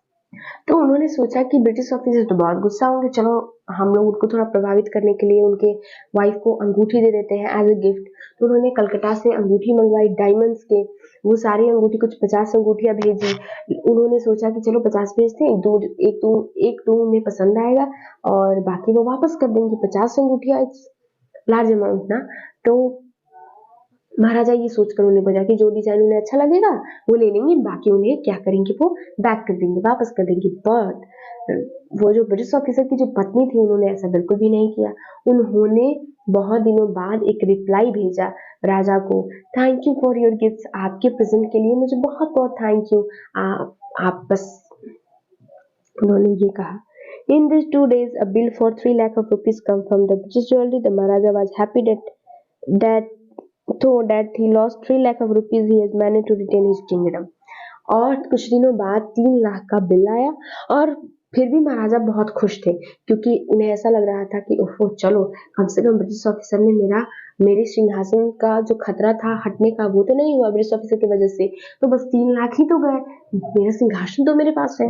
तो उन्होंने सोचा कि British officer तो बहुत गुस्सा होंगे, चलो हम लोग उनको थोड़ा प्रभावित करने के लिए उनके वाइफ को अंगूठी दे देते हैं एज ए गिफ्ट। तो उन्होंने कलकत्ता से अंगूठी मंगवाई डायमंड्स के, वो सारी अंगूठी, कुछ 50 अंगूठियां भेजी। उन्होंने सोचा कि चलो 50 भेजते हैं, एक दो उन्हें पसंद आएगा और बाकी वो वापस कर देंगे। 50 अंगूठियां इट्स लार्ज अमाउंट ना। तो महाराजा ये सोचकर उन्हें भेजा कि जो डिजाइन उन्हें अच्छा लगेगा वो ले लेंगे, बाकी उन्हें क्या करेंगे, वो बैक कर देंगे, वापस कर देंगे। बट वो जो ब्रिटिश ऑफिसर की जो पत्नी थी, उन्होंने ऐसा बिल्कुल भी नहीं किया। उन्होंने बहुत दिनों बाद एक रिप्लाई भेजा राजा को, thank you for your gifts, आपके प्रेजेंट के लिए मुझे बहुत बहुत थैंक यू। आप बस, उन्होंने ये कहा, In these 2 days, a bill for 3 lakh of rupees come from the British jewelry. The Maharaja was happy that though that he lost 3 lakh of rupees, he has managed to retain his kingdom. और कुछ दिनों बाद 3 लाख का bill आया, और फिर भी महाराजा बहुत खुश थे, क्योंकि उन्हें ऐसा लग रहा था कि ओहो, चलो कम से कम ब्रिटिश ऑफिसर ने मेरे सिंहासन का जो खतरा था हटने का, वो तो नहीं हुआ ब्रिटिश ऑफिसर की वजह से, तो बस 3 लाख ही तो गए, मेरा सिंहासन तो मेरे पास है।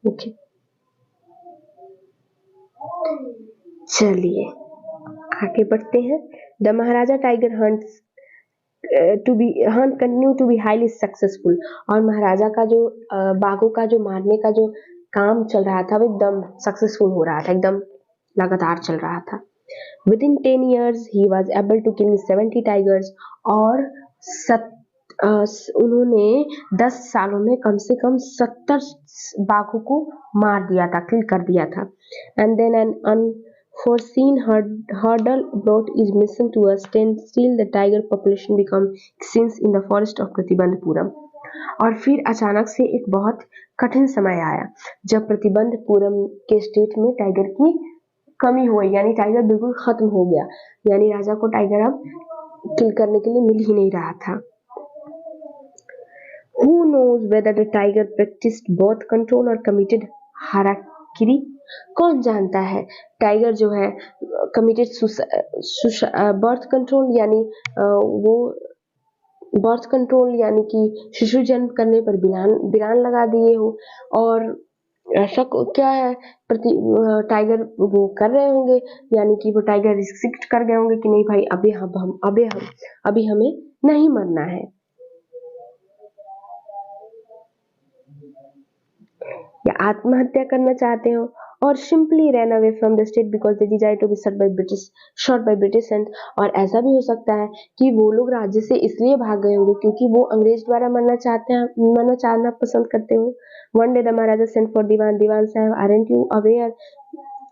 ओके, चलिए आगे बढ़ते हैं। The maharaja tiger hunts continue to be highly successful. और महाराजा का जो बाघों का जो मारने का जो काम चल रहा था, वो एकदम सक्सेसफुल हो रहा था, एकदम लगातार चल रहा था। Within 10 years he was able to kill 70 tigers. और उन्होंने 10 सालों में कम से कम 70 बाघों को मार दिया था, किल कर दिया था। And then an unforeseen hurdle brought his mission to a standstill. The tiger population became extinct in the forest of Pratibandapuram. और फिर अचानक से एक बहुत कठिन समय आया, जब प्रतिबंधपुरम के स्टेट में टाइगर की कमी हुई, यानी टाइगर बिल्कुल खत्म हो गया, यानी राजा को टाइगर अब किल करने के लिए मिल ही नहीं रहा था। Who knows whether the tiger practiced birth control or committed harakiri? कौन जानता है टाइगर जो है कमिटेड बर्थ कंट्रोल, यानी वो बर्थ कंट्रोल यानी कि शिशु जन्म करने पर बिरान लगा दिए हो, और ऐसा क्या है टाइगर वो कर रहे होंगे, यानी कि वो टाइगर रिस्ट्रिक्ट कर गए होंगे कि नहीं भाई, अभी हमें नहीं मरना है, या आत्महत्या करना चाहते हो, और simply run away from the state because they desire to be shot by British hand. और ऐसा भी हो सकता है कि वो लोग राज्य से इसलिए भाग गए होंगे क्योंकि वो अंग्रेज द्वारा मरना चाहना पसंद करते हो। One day the Maharaja sent for Dewan sahib, aren't you aware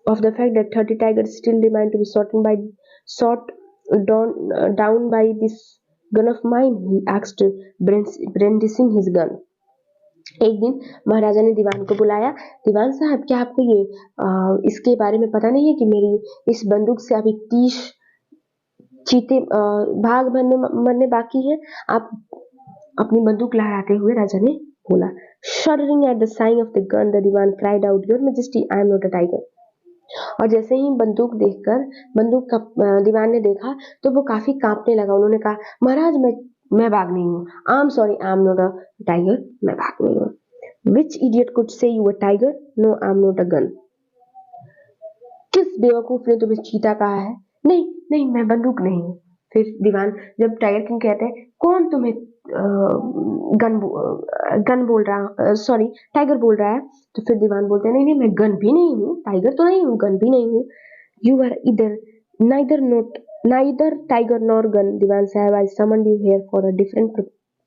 of the fact that 30 tigers still remain to be shot down by this gun of mine? He asked, brandishing his gun. एक दिन महाराजा ने दीवान को बुलाया, दीवान साहब, क्या आपको ये इसके बारे में पता नहीं है कि मेरी इस बंदूक से अभी 30 चीते भाग मरने बाकी हैं? आप अपनी बंदूक लहराते हुए राजा ने बोला। Shuddering at the sign of the gun, the divan cried out, Your Majesty, I am not a tiger. और जैसे ही बंदूक का दीवान ने देखा तो वो काफी कांपने लगा। उन्होंने कहा, महाराज मैं बाघ नहीं हूँ, I am sorry, I am not a tiger, मैं बाघ नहीं हूँ। Which idiot could say you a tiger? No, I am not a gun. किस बेवकूफ ने तुम्हें चीता कहा है? नहीं, मैं बंदूक नहीं हूँ। फिर दीवान, जब टाइगर किंग कहते हैं, कौन तुम्हें गन बोल रहा, सॉरी टाइगर बोल रहा है, तो फिर दीवान बोलते हैं, नहीं मैं गन भी नहीं हूँ, टाइगर तो नहीं हूँ, गन भी नहीं हूँ। यू आर इधर Neither tiger nor gun, Diwan Sahib. I summoned you here for a different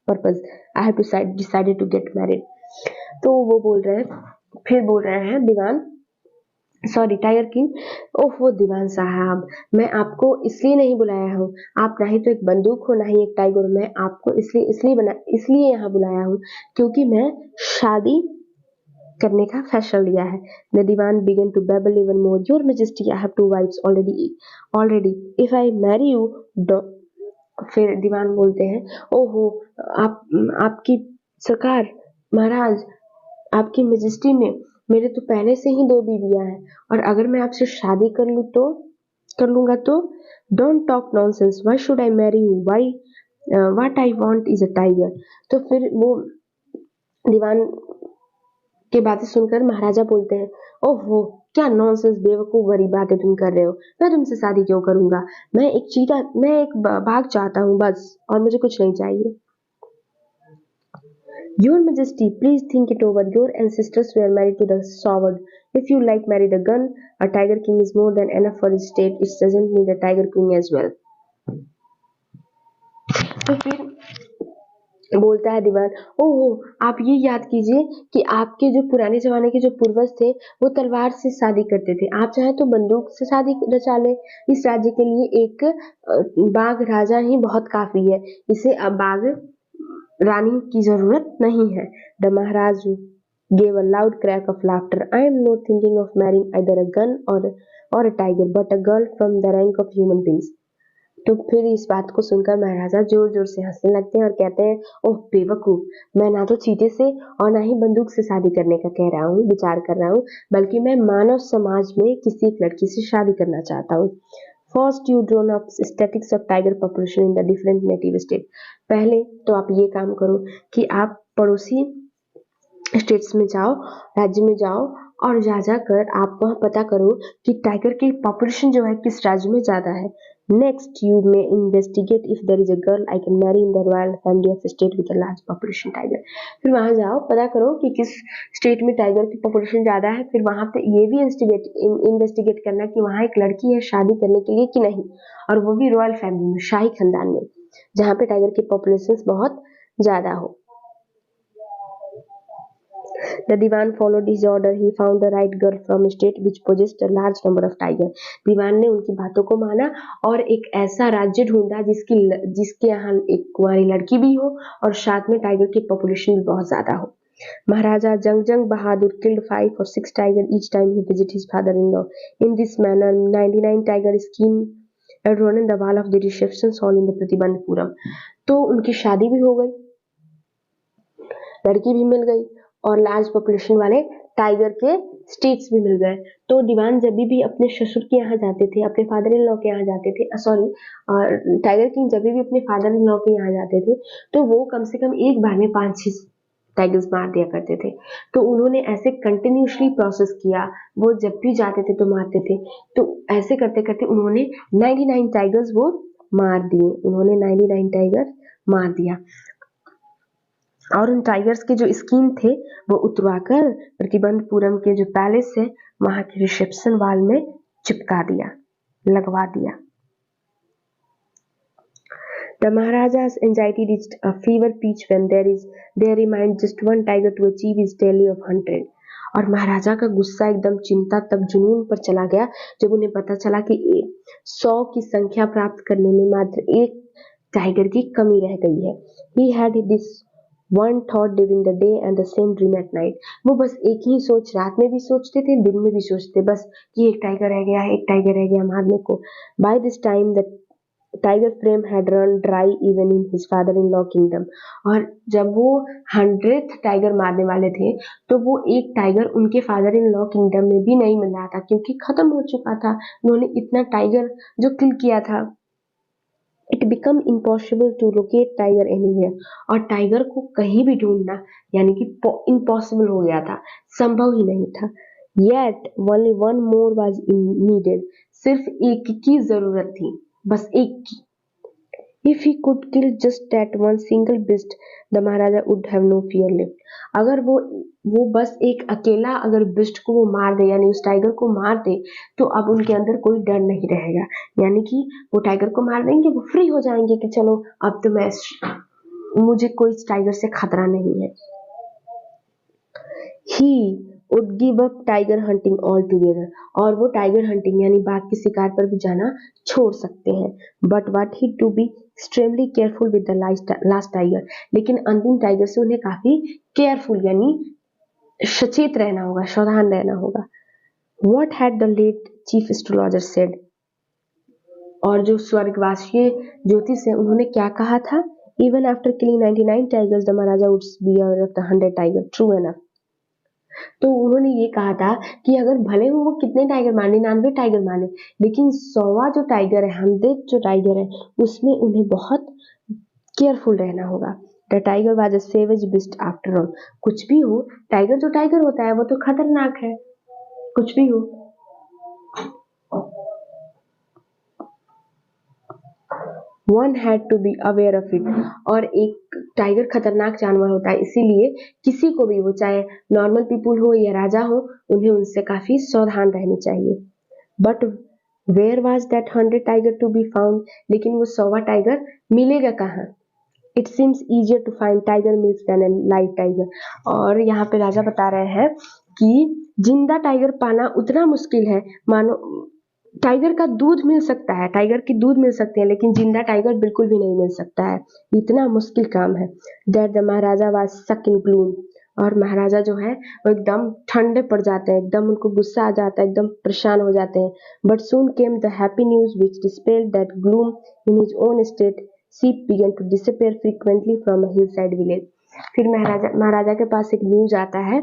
purpose. I have decided to get married. तो वो बोल रहे हैं, फिर बोल रहे हैं दीवान, सॉरी टाइगर किंग, ओहो दीवान साहब, मैं आपको इसलिए नहीं बुलाया हूँ, आप ना ही तो एक बंदूक हो ना ही एक टाइगर, मैं आपको इसलिए यहाँ बुलाया हूँ क्योंकि मैं शादी करने का फैसला लिया है। The divan began to babble even more. Your Majesty, I have 2 wives already. If I marry you, फिर दीवान बोलते हैं, ओहो आपकी सरकार, महाराज, आपकी मेजेस्टी में मेरे तो पहले से ही 2 बीवियां हैं, और अगर मैं आपसे शादी कर लूंगा तो don't talk nonsense, why should I marry you, why what I want is a tiger. तो फिर वो दीवान की बातें सुनकर महाराजा बोलते हैं, ओहो क्या नॉनसेंस बेवकूफ भरी बातें तुम कर रहे हो, मैं तुमसे शादी क्यों करूंगा, मैं एक बाघ चाहता हूँ बस, और मुझे कुछ नहीं चाहिए। Your Majesty, please think it over. Your ancestors were married to the sword. If you like marry the gun, a tiger king is more than enough for his state. It doesn't need a tiger king as well. तो फिर बोलता है दीवान, ओहो आप ये याद कीजिए कि आपके जो पुराने जमाने के जो पूर्वज थे वो तलवार से शादी करते थे, आप चाहे तो बंदूक से शादी रचा ले, इस राज्य के लिए एक बाघ राजा ही बहुत काफी है, इसे अब बाघ रानी की जरूरत नहीं है। The Maharaj gave a loud crack of laughter. I am not thinking of marrying either a gun or a tiger, but a girl from the rank of human beings. तो फिर इस बात को सुनकर महाराजा जोर जोर से हंसने लगते हैं और कहते हैं, ओह बेवकूफ, मैं ना तो चीते से और ना ही बंदूक से शादी करने का कह रहा हूँ, विचार कर रहा हूँ, बल्कि मैं मानव समाज में किसी एक लड़की से शादी करना चाहता हूँ। First, you drawn up statistics of tiger population in the different native state. पहले तो आप ये काम करो कि आप पड़ोसी स्टेट्स में जाओ, राज्य में जाओ, और जा कर आप वहाँ पता करो कि टाइगर की पॉपुलेशन जो है किस राज्य में ज्यादा है। Next you may investigate if there is a girl I can marry in the royal family of state with a large population tiger. फिर वहां जाओ, पता करो कि किस स्टेट में टाइगर की पॉपुलेशन ज्यादा है, फिर वहां पे ये भी इन्वेस्टिगेट करना कि वहां एक लड़की है शादी करने के लिए कि नहीं, और वो भी रॉयल फैमिली में, शाही खानदान में, जहाँ पे टाइगर की पॉपुलेशन बहुत ज्यादा हो। The Diwan followed his order. He found the right girl from a state which possessed a large number of tigers. दीवान ने उनकी बातों को माना और एक ऐसा राज्य ढूंढा जिसके यहाँ एक कुंवारी लड़की भी हो और साथ में टाइगर की पॉपुलेशन भी बहुत ज्यादा हो। Maharaja Jang Bahadur killed 5 or 6 tigers each time he visited his father-in-law. In this manner, 99 tigers skinned and rolled the wall of the reception hall in the Pratibandhapuram. तो उनकी शादी भी हो गई, लड़की भी मिल गई और लार्ज पॉपुलेशन वाले टाइगर के स्टेट्स भी मिल गए। तो दीवान जब भी अपने ससुर के यहाँ जाते थे, अपने फादर इन लॉ के यहाँ जाते थे, टाइगर किंग जब भी अपने फादर इन लॉ के यहाँ जाते थे तो वो कम से कम एक बार में 5-6 टाइगर्स मार दिया करते थे। तो उन्होंने ऐसे कंटिन्यूसली प्रोसेस किया, वो जब भी जाते थे तो मारते थे। तो ऐसे करते करते उन्होंने 99 टाइगर्स वो मार दिए, उन्होंने 99 टाइगर मार दिया और उन टाइगर्स के जो स्किन थे वो उतरवाकर प्रतिबंधपुरम के जो पैलेस है वहां के रिसेप्शन वॉल में चिपका दिया, लगवा दिया। The Maharaja's anxiety reached a fever pitch when there remained just one tiger to achieve his tally of 100. और महाराजा का गुस्सा एकदम चिंता तब जुनून पर चला गया जब उन्हें पता चला कि 100 की संख्या प्राप्त करने में मात्र एक टाइगर की कमी रह गई है। He had this one thought during the day and the same dream at night. वो बस एक ही सोच रात में भी सोचते थे, दिन में भी सोचते, बस कि एक टाइगर रह गया है, एक टाइगर रह गया मारने को। By this time the tiger frame had run dry even in his father-in-law kingdom. और जब वो 100th टाइगर मारने वाले थे तो वो एक टाइगर उनके फादर इन लॉ किंगडम में भी नहीं मिल रहा था क्योंकि खत्म हो चुका था। उन्होंने इतना टाइगर जो किल किया था। It became impossible to locate tiger anywhere. और टाइगर को कहीं भी ढूंढना यानी कि impossible हो गया था, संभव ही नहीं था। Yet only one more was needed. सिर्फ एक की जरूरत थी, बस एक की। If he could kill just that one single beast, the Maharaja would have no fear left. अगर वो बस एक अकेला अगर बिस्ट को वो मार दे, यानी उस टाइगर को मार दे, तो अब उनके अंदर कोई डर नहीं रहेगा। यानी कि वो टाइगर को मार देंगे, वो फ्री हो जाएंगे कि चलो अब तो मुझे कोई टाइगर से खतरा नहीं है। He would give up tiger hunting altogether, और वो टाइगर हंटिंग यानी बाघ के शिकार पर भी जाना छोड़ सकते हैं। But what he to be extremely careful with the last tiger, लेकिन अंतिम टाइगर से उन्हें काफी केयरफुल यानी सचेत रहना होगा, सावधान रहना होगा। What had the late chief astrologer said, और जो स्वर्गवासी ज्योतिष है उन्होंने क्या कहा था? Even after killing 99 tigers, the Maharaja would be aware of the 100 tiger. True enough. तो उन्होंने ये कहा था कि अगर भले ही वो कितने टाइगर मार, 99 टाइगर मार ले, लेकिन 100वां जो टाइगर है, 100 जो टाइगर है, उसमें उन्हें बहुत केयरफुल रहना होगा। The tiger was a savage beast after all. कुछ भी हो, टाइगर जो टाइगर होता है वो तो खतरनाक है, कुछ भी हो। One had to be aware of it, और एक टाइगर खतरनाक जानवर होता है, इसीलिए किसी को भी, वो चाहे नॉर्मल पीपुल हो या राजा हो, उन्हें उनसे काफी सावधान रहनी चाहिए। But where was that 100 tiger to be found, लेकिन वो 100वां टाइगर मिलेगा कहाँ? It seems easier to find tiger milk than a live tiger. और यहाँ पे राजा बता रहे हैं कि जिंदा टाइगर पाना उतना मुश्किल है, मानो टाइगर का दूध मिल सकता है, टाइगर की दूध मिल सकते हैं, लेकिन जिंदा टाइगर बिल्कुल भी नहीं मिल सकता है, इतना मुश्किल काम है। दैट द महाराजा वाज सक इन ग्लूम, और महाराजा जो है वो एकदम ठंडे पड़ जाते हैं, एकदम उनको गुस्सा आ जाता है, एकदम परेशान हो जाते हैं। But soon came the happy news which dispelled that gloom in his own state. Sheep began to disappear frequently from a hill side village. फिर महाराजा के पास एक न्यूज आता है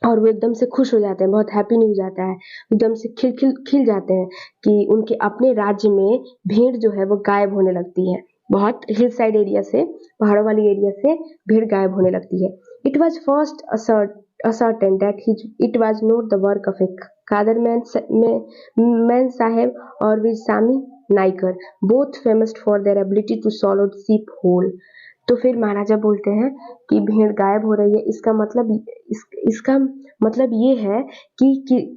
और वो एकदम से खुश हो जाते हैं, बहुत हैप्पी न्यूज आता है, एकदम से खिल जाते हैं कि उनके अपने राज्य में भेड़ जो है वो गायब होने लगती है। बहुत हिल साइड एरिया से, पहाड़ों वाली एरिया से भेड़ गायब होने लगती है। It was first ascertained that it was not the work of a कादर मैन साहेब और वीर सामी Naicker, both famous for their ability to swallow sheep whole। तो फिर महाराजा बोलते हैं कि भेड़ गायब हो रही है, इसका मतलब ये है कि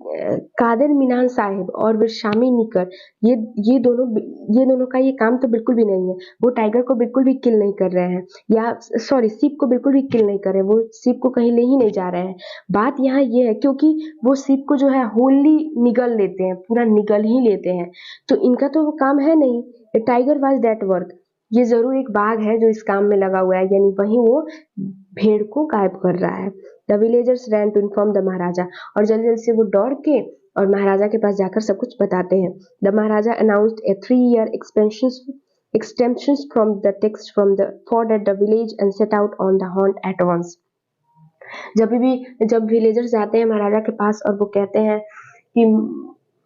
कादर मीनान साहिब और वीर शामी निकर, ये दोनों का ये काम तो बिल्कुल भी नहीं है। वो टाइगर को बिल्कुल भी किल नहीं कर रहे हैं, या सॉरी सीप को बिल्कुल भी किल नहीं कर रहे हैं, वो सीप को कहीं ले ही नहीं जा रहे हैं। बात यहाँ ये है क्योंकि वो सीप को जो है होली निगल लेते हैं, पूरा निगल ही लेते हैं, तो इनका तो वो काम है नहीं। टाइगर वाज दैट वर्क, ये जरूर एक बाघ है जो इस काम में लगा हुआ है, यानी वहीं वो भेड़ को गायब कर रहा है। The villagers ran to inform the Maharaja, और जल्दी जल्दी से वो दौड़ के और महाराजा के पास जाकर सब कुछ बताते हैं। The Maharaja announced A 3-year extensions from the text from the fort at the village and set out on the hunt at once। जब विलेजर्स जाते हैं महाराजा के पास और वो कहते हैं कि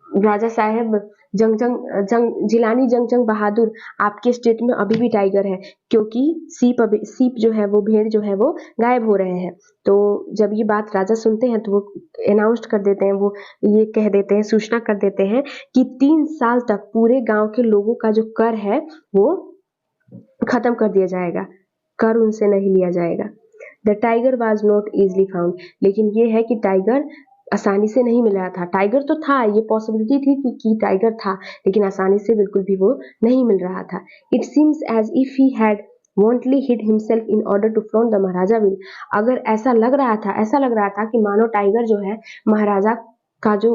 राजा साहब जिलानी जंग बहादुर, आपके स्टेट में अभी भी टाइगर है, क्योंकि सीप जो है वो भेड़ जो है वो गायब हो रहे हैं। तो जब ये बात राजा सुनते हैं तो वो अनाउंस कर देते हैं, वो ये कह देते हैं, सूचना कर देते हैं कि 3 साल तक पूरे गांव के लोगों का जो कर है वो खत्म कर दिया जाएगा, कर उनसे नहीं लिया जाएगा। The tiger was not easily found, लेकिन ये है कि टाइगर आसानी से नहीं मिल रहा था। टाइगर तो था, ये पॉसिबिलिटी थी कि टाइगर था, लेकिन आसानी से बिल्कुल भी वो नहीं मिल रहा था। It seems as if he had wantonly hid himself in order to front the Maharaja will. अगर ऐसा लग रहा था कि मानो टाइगर जो है महाराजा का जो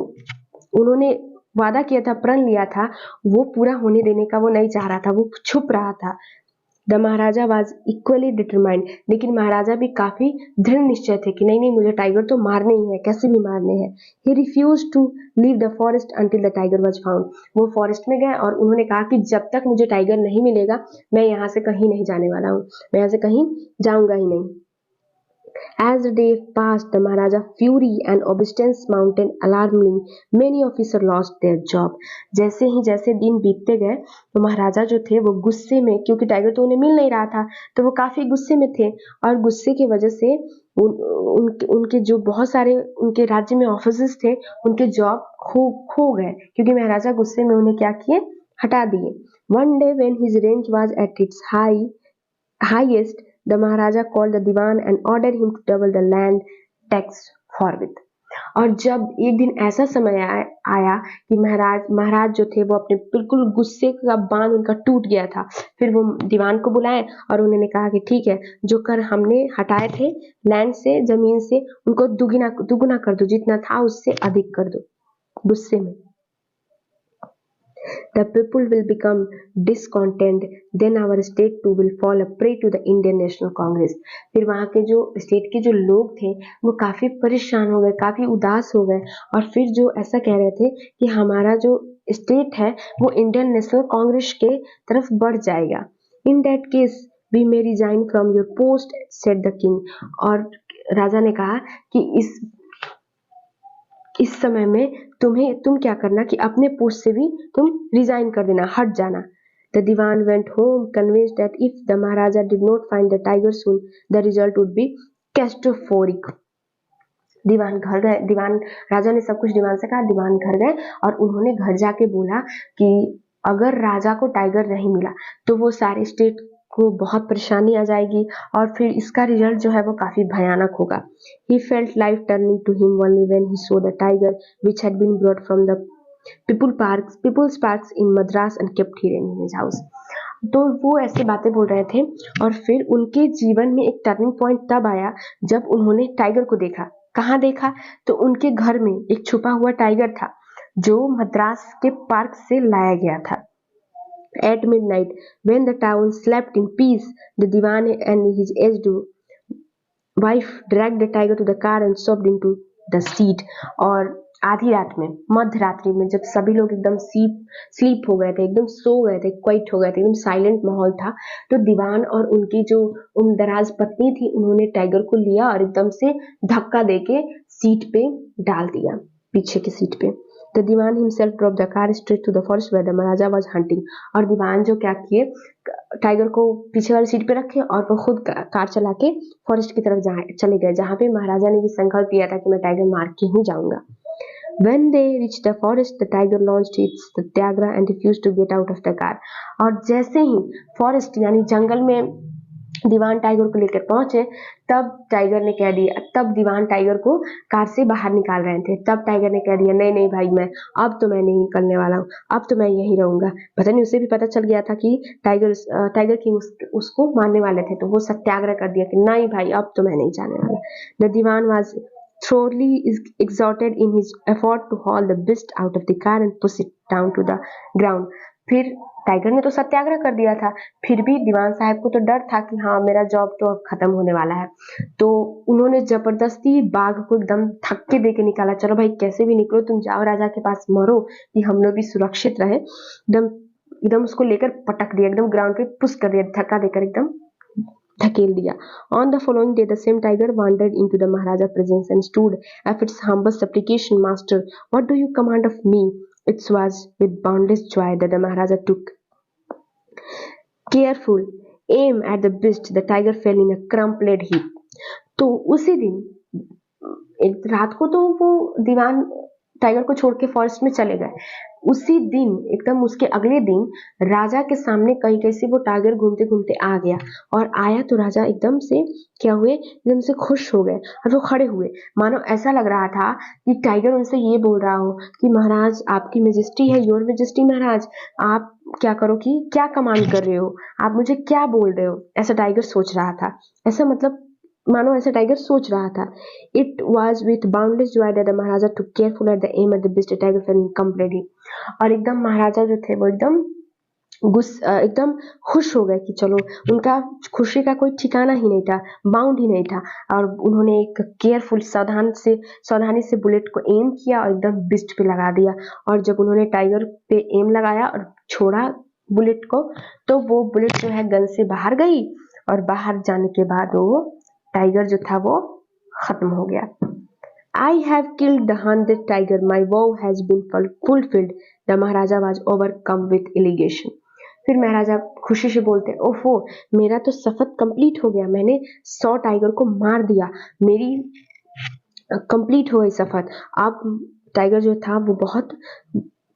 उन्होंने वादा किया था, प्रण लिया था, वो पूरा होने देने का वो नहीं चाह रहा था, वो छुप रहा था। The Maharaja was equally determined, लेकिन महाराजा भी काफी दृढ़ निश्चय थे कि नहीं मुझे टाइगर तो मारने ही है, कैसे भी मारने हैं। He refuse to leave the forest until the tiger was found. वो फॉरेस्ट में गए और उन्होंने कहा कि जब तक मुझे टाइगर नहीं मिलेगा मैं यहाँ से कहीं नहीं जाने वाला हूँ, मैं यहाँ से कहीं जाऊंगा ही नहीं। As the day passed, the Maharaja fury and obstinance mounted alarmingly. Many officers lost their job. जैसे दिन बीतते गए तो महाराजा जो थे वो गुस्से में, क्योंकि टाइगर तो उन्हें मिल नहीं रहा था, तो वो काफी गुस्से में थे, और गुस्से की वजह से उनके जो बहुत सारे उनके राज्य में ऑफिसर्स थे, उनके जॉब खो गए, क्योंकि महाराजा गुस्से में उन्हें क्या किए, हटा दिए। One day when his range was at its highest, the Maharaja called the Diwan and ordered him to double the land tax forthwith. और जब एक दिन ऐसा समय आया कि महाराज जो थे वो अपने बिल्कुल गुस्से का बांध उनका टूट गया था। फिर वो दीवान को बुलाए और उन्होंने कहा कि ठीक है, जो कर हमने हटाए थे लैंड से, जमीन से, उनको दुगुना कर दो, जितना था उससे अधिक कर दो। गुस्से में the people will become discontent, then our state too will fall a prey to the Indian National Congress। फिर वहाँ के जो स्टेट के जो लोग थे वो काफी परेशान हो गए, काफी उदास हो गए और फिर जो ऐसा कह रहे थे कि हमारा जो स्टेट है वो इंडियन नेशनल कांग्रेस के तरफ बढ़ जाएगा। In that case we may resign from your post, said the king. और राजा ने कहा कि इस समय में तुम क्या करना कि अपने पोस्ट से भी तुम रिजाइन कर देना, हट जाना। The Diwan went home convinced that if the Maharaja did not find the tiger soon, the result would be catastrophic। दीवान घर गए, दीवान राजा ने सब कुछ दीवान से कहा, दीवान घर गए और उन्होंने घर जाके बोला कि अगर राजा को टाइगर नहीं मिला तो वो सारे स्टेट को बहुत परेशानी आ जाएगी और फिर इसका रिजल्ट जो है वो काफी भयानक होगा। He felt life turning to him only when he saw the tiger which had been brought from the people's parks in Madras and kept here in his house। तो वो ऐसे बातें बोल रहे थे और फिर उनके जीवन में एक टर्निंग पॉइंट तब आया जब उन्होंने टाइगर को देखा। कहाँ देखा? तो उनके घर में एक छुपा हुआ टाइगर था जो मद्रास के पार्क से लाया गया था। At midnight, when the town slept in peace, the Diwan and his aged wife dragged the tiger to the car and sobbed into the seat। और आधी रात में, मध्य रात्रि में, जब सभी लोग एकदम स्लीप हो गए थे, एकदम सो गए थे, क्वाइट हो गए थे, एकदम साइलेंट माहौल था, तो दीवान और उनकी जो उम्रदराज पत्नी थी उन्होंने टाइगर को लिया और एकदम से धक्का देके सीट पे डाल दिया, पीछे की सीट पे। The Diwan himself drove the car straight to the forest where the Maharaja was hunting। और दीवान जो क्या किए, टाइगर को पीछे वाली सीट पे रखे और वो खुद कार चला के फॉरेस्ट की तरफ चले गए जहाँ पे महाराजा ने भी संकल्प लिया था कि मैं टाइगर मार के ही जाऊंगा। When they reached the forest, the tiger launched its satyagraha and refused to get out of the car। और जैसे ही फॉरेस्ट यानी जंगल में दीवान टाइगर को लेकर पहुंचे तब टाइगर ने कह दिया, तब दीवान टाइगर को कार से बाहर निकाल रहे थे, तब टाइगर ने कह दिया नहीं नहीं भाई, अब तो मैं नहीं निकलने वाला हूँ, अब तो मैं यहीं रहूंगा। पता नहीं, उसे भी पता चल गया था कि टाइगर किंग उसको मारने वाले थे, तो वो सत्याग्रह कर दिया कि नहीं भाई, अब तो मैं नहीं जाने वाला। The Dewan was thoroughly exhausted in his effort to haul the beast out of the car and push it down to the ground। फिर टाइगर ने तो सत्याग्रह कर दिया था, फिर भी दीवान साहब को तो डर था कि हाँ मेरा जॉब तो अब खत्म होने वाला है, तो उन्होंने जबरदस्ती बाघ को एकदम धक्के दे के निकाला। चलो भाई कैसे भी निकलो, तुम जाओ राजा के पास मरो कि हम लोग भी सुरक्षित रहे। एकदम उसको लेकर पटक दिया, एकदम ग्राउंड पे पुश कर दिया, धक्का देकर एकदम धकेल दिया। On the following day, the same tiger wandered into the Maharaja presence and stood at its humble supplication, Master, what do you command of me? It was with boundless joy that the Maharaja took careful aim at the beast। The tiger fell in a crumpled heap। तो उसी दिन एक रात को तो वो दीवान tiger को छोड़ के फॉरेस्ट में चले गए। उसी दिन एकदम उसके अगले दिन राजा के सामने कहीं कैसे वो टाइगर घूमते घूमते आ गया और आया तो राजा एकदम से क्या हुए, एकदम से खुश हो गए और वो खड़े हुए, मानो ऐसा लग रहा था कि टाइगर उनसे ये बोल रहा हो कि महाराज आपकी मेजेस्टी है, योर मेजेस्टी महाराज, आप क्या करो कि क्या कमांड कर रहे हो, आप मुझे क्या बोल रहे हो, ऐसा टाइगर सोच रहा था। ऐसा मतलब मानो ऐसा टाइगर सोच रहा था। It was with boundless joy that the Maharaja took careful at the aim at the beast, the tiger fell completely। और एकदम महाराजा जो थे वो एकदम खुश हो गए कि चलो, उनका खुशी का कोई ठिकाना ही नहीं था, बाउंड ही नहीं था, और उन्होंने एक केयरफुल सावधानी से बुलेट को एम किया और एकदम बिस्ट पे लगा दिया। और जब उन्होंने टाइगर पे एम लगाया और छोड़ा बुलेट को, तो वो बुलेट जो है गन से बाहर गई और बाहर जाने के बाद वो टाइगर जो था वो खत्म हो गया। I have killed the 100th tiger, my vow has been fulfilled। The Maharaja was overcome with elation। फिर महाराजा खुशी से बोलते, ओफो मेरा तो शपथ कंप्लीट हो गया, मैंने 100 टाइगर को मार दिया, मेरी कंप्लीट हो गई शपथ। अब टाइगर जो था वो बहुत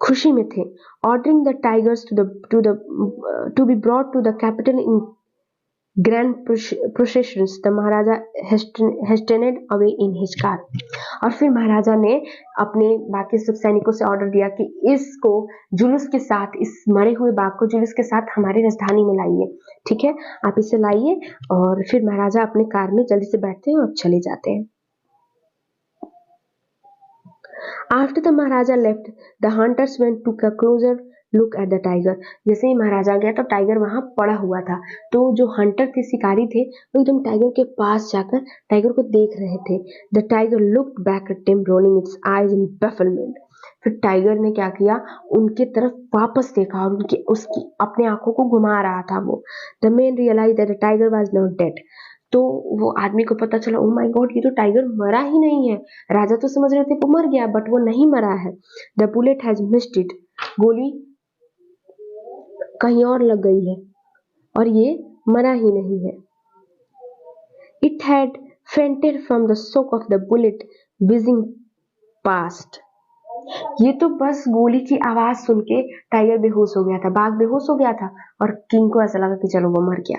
खुशी में थे। Ordering the tigers to be brought to the capital in grand processions, the Maharaja hastened away in his car. और फिर महाराजा ने अपने बाकी सब सैनिकों से ऑर्डर दिया कि इसको जुलूस के साथ, इस मरे हुए बाघ को जुलूस के साथ हमारी राजधानी में लाइए, ठीक है, आप इसे लाइए। और फिर महाराजा अपने कार में जल्दी से बैठते हैं और चले जाते हैं। After the Maharaja left, the hunters went to a closer look at the tiger. जैसे ही महाराजा गया तो टाइगर वहां पड़ा हुआ था। तो जो हंटर थे, शिकारी थे, वो एकदम टाइगर के पास जाकर टाइगर को देख रहे थे। The tiger looked back at him, rolling its eyes in bafflement. फिर टाइगर ने क्या किया, उनके तरफ वापस देखा और उसकी अपने आंखों को घुमा रहा था वो। The man realized that the tiger was not dead. तो वो आदमी को पता चला, ओ माय गॉड, ये तो टाइगर मरा ही नहीं है। राजा तो समझ रहे थे वो मर गया, बट वो नहीं मरा है। The bullet has missed it, गोली कहीं और लग गई है और ये मरा ही नहीं है। It had fainted from the shock of the bullet whizzing past. ये तो बस गोली की आवाज सुन के टाइगर बेहोश हो गया था, बाघ बेहोश हो गया था और किंग को ऐसा लगा कि चलो वो मर गया।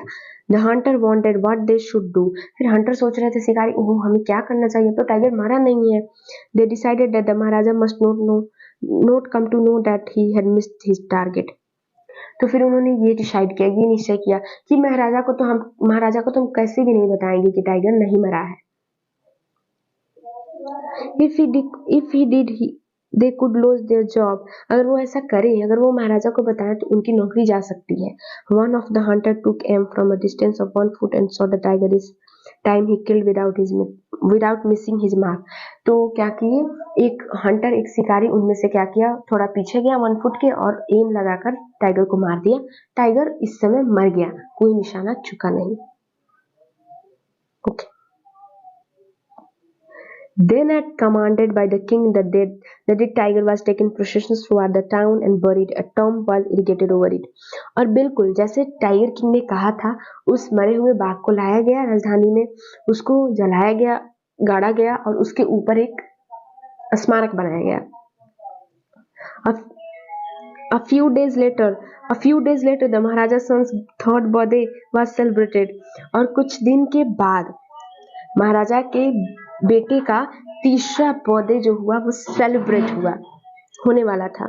The Hunter wanted what they should do. फिर हंटर सोच रहे थे, शिकारी, ओह हमें क्या करना चाहिए, तो टाइगर मरा नहीं है। They decided that the maharaja must not come to know that he had missed his target. तो फिर उन्होंने ये डिसाइड किया, ये निश्चय किया कि महाराजा को तो हम कैसे भी नहीं बताएंगे कि टाइगर नहीं मरा है। If he did, they could lose their job. अगर वो ऐसा करें, अगर वो महाराजा को बताएं तो उनकी नौकरी जा सकती है। One of the hunter took aim from a distance of 1 foot and shot the tiger. This time he killed without missing his mark. तो क्या किए, एक हंटर, एक शिकारी उनमें से क्या किया, थोड़ा पीछे गया 1 फुट के और एम लगाकर टाइगर को मार दिया। टाइगर इस समय मर गया, कोई निशाना चुका नहीं। Okay. Then, at commanded by the king, the dead tiger was taken processions throughout the town and buried. A tomb was erected over it. और बिल्कुल जैसे टाइगर किंग ने कहा था, उस मरे हुए बाघ को लाया गया राजधानी में, उसको जलाया गया, गाड़ा गया और उसके ऊपर एक स्मारक बनाया गया। A few days later, the Maharaja's son's third birthday was celebrated. और कुछ दिन के बाद महाराजा के बेटे का तीसरा बर्थडे जो हुआ वो सेलिब्रेट होने वाला था।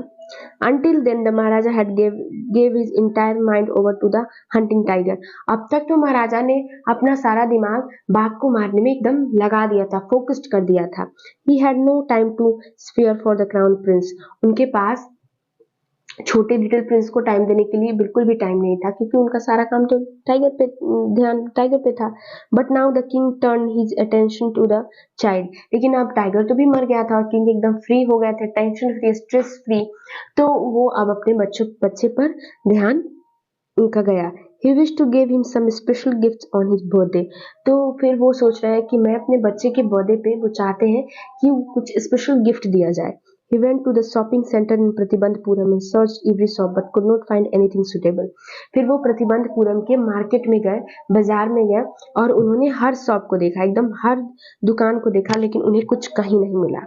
Until then the Maharaja had gave his entire mind over to the hunting tiger. अब तक तो महाराजा ने अपना सारा दिमाग बाघ को मारने में एकदम लगा दिया था, फोकस्ड कर दिया था। He had no time to spare for the crown prince. उनके पास छोटे लिटिल प्रिंस को टाइम देने के लिए बिल्कुल भी टाइम नहीं था, क्योंकि उनका सारा काम तो टाइगर पे था। But now the king turn his attention to the child. लेकिन अब टाइगर तो भी मर गया था और किंग एकदम फ्री हो गए थे, टेंशन फ्री, स्ट्रेस फ्री। तो वो अब अपने बच्चे पर ध्यान उनका गया। He wished to give him some special gifts on his birthday. तो फिर वो सोच रहे हैं कि मैं अपने बच्चे के बर्थडे पे, वो चाहते हैं कि कुछ स्पेशल गिफ्ट दिया जाए। He went to the shopping center in Pratibandapuram and searched every shop but could not find anything suitable. फिर वो प्रतिबंधपुरम के मार्केट में गए, बाजार में गए और उन्होंने हर शॉप को देखा, एकदम हर दुकान को देखा, लेकिन उन्हें कुछ कहीं नहीं मिला,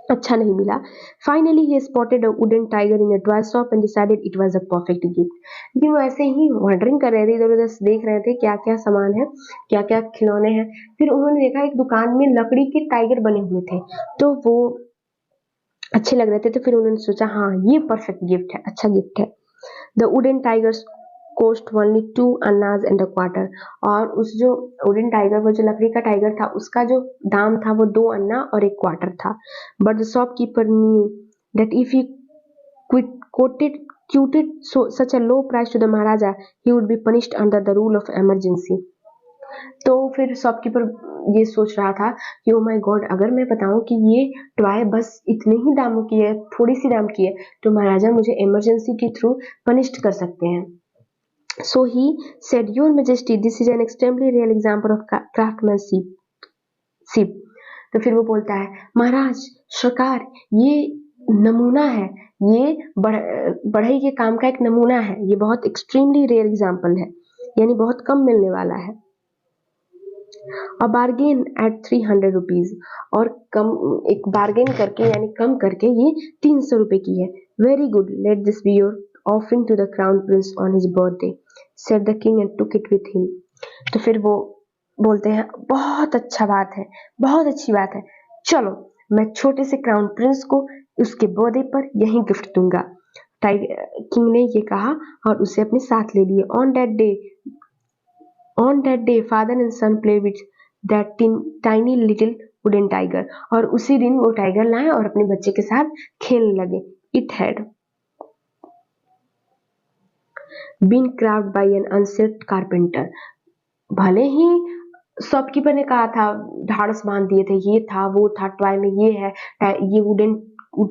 अच्छा नहीं मिला। Finally he spotted a wooden tiger in a toy shop and decided it was a perfect gift. लेकिन वो ऐसे ही वॉन्डरिंग कर रहे थे, इधर उधर देख रहे थे क्या क्या सामान है, क्या क्या खिलौने हैं। फिर उन्होंने देखा एक दुकान में लकड़ी के टाइगर बने हुए थे, तो वो अच्छे लग रहे थे। तो फिर उन्होंने सोचा, हाँ ये परफेक्ट गिफ्ट है, अच्छा गिफ्ट है। The wooden tigers cost only 2 annas and a quarter. और उस जो वुडन टाइगर, वो जो लकड़ी का टाइगर था, उसका जो दाम था वो 2 अन्ना और 1 क्वार्टर था। But the shopkeeper knew that if he quoted such a low price to the Maharaja, he would be punished under the rule of emergency. तो फिर शॉपकीपर ये सोच रहा था कि ओ माय गॉड, अगर मैं बताऊं कि ये टॉय बस इतने ही दामों की है, थोड़ी सी दाम की है, तो महाराजा मुझे इमरजेंसी के थ्रू पनिश्ड कर सकते हैं। So he said, Your Majesty, this is an extremely real example of craftsmanship. तो फिर वो बोलता है, महाराज, सरकार, ये नमूना है, ये बढ़ई के काम का एक नमूना है, ये बहुत एक्सट्रीमली रेयर एग्जाम्पल है, यानी बहुत कम मिलने वाला है। अ बार्गेन एट 300 रुपीज, और कम एक बार्गेन करके यानी कम करके ये 300 रुपए की है। Very good, let this be your offering to the crown prince on his birthday, said the king and took it with him. तो फिर वो बोलते हैं बहुत अच्छा बात है, बहुत अच्छी बात है, चलो मैं छोटे से क्राउन प्रिंस को उसके बर्थडे पर यही गिफ्ट दूंगा। किंग ने ये कहा और उसे अपने साथ ले लिए। On that day father and son play with that tiny little wooden tiger, और उसी दिन वो टाइगर लाए और अपने बच्चे के साथ खेलने लगे। It had been craft by an unskilled carpenter. भले ही शॉपकीपर ने कहा था, ढाढ़स बांध दिए थे, ये था वो था, टॉय में ये है, ये वुड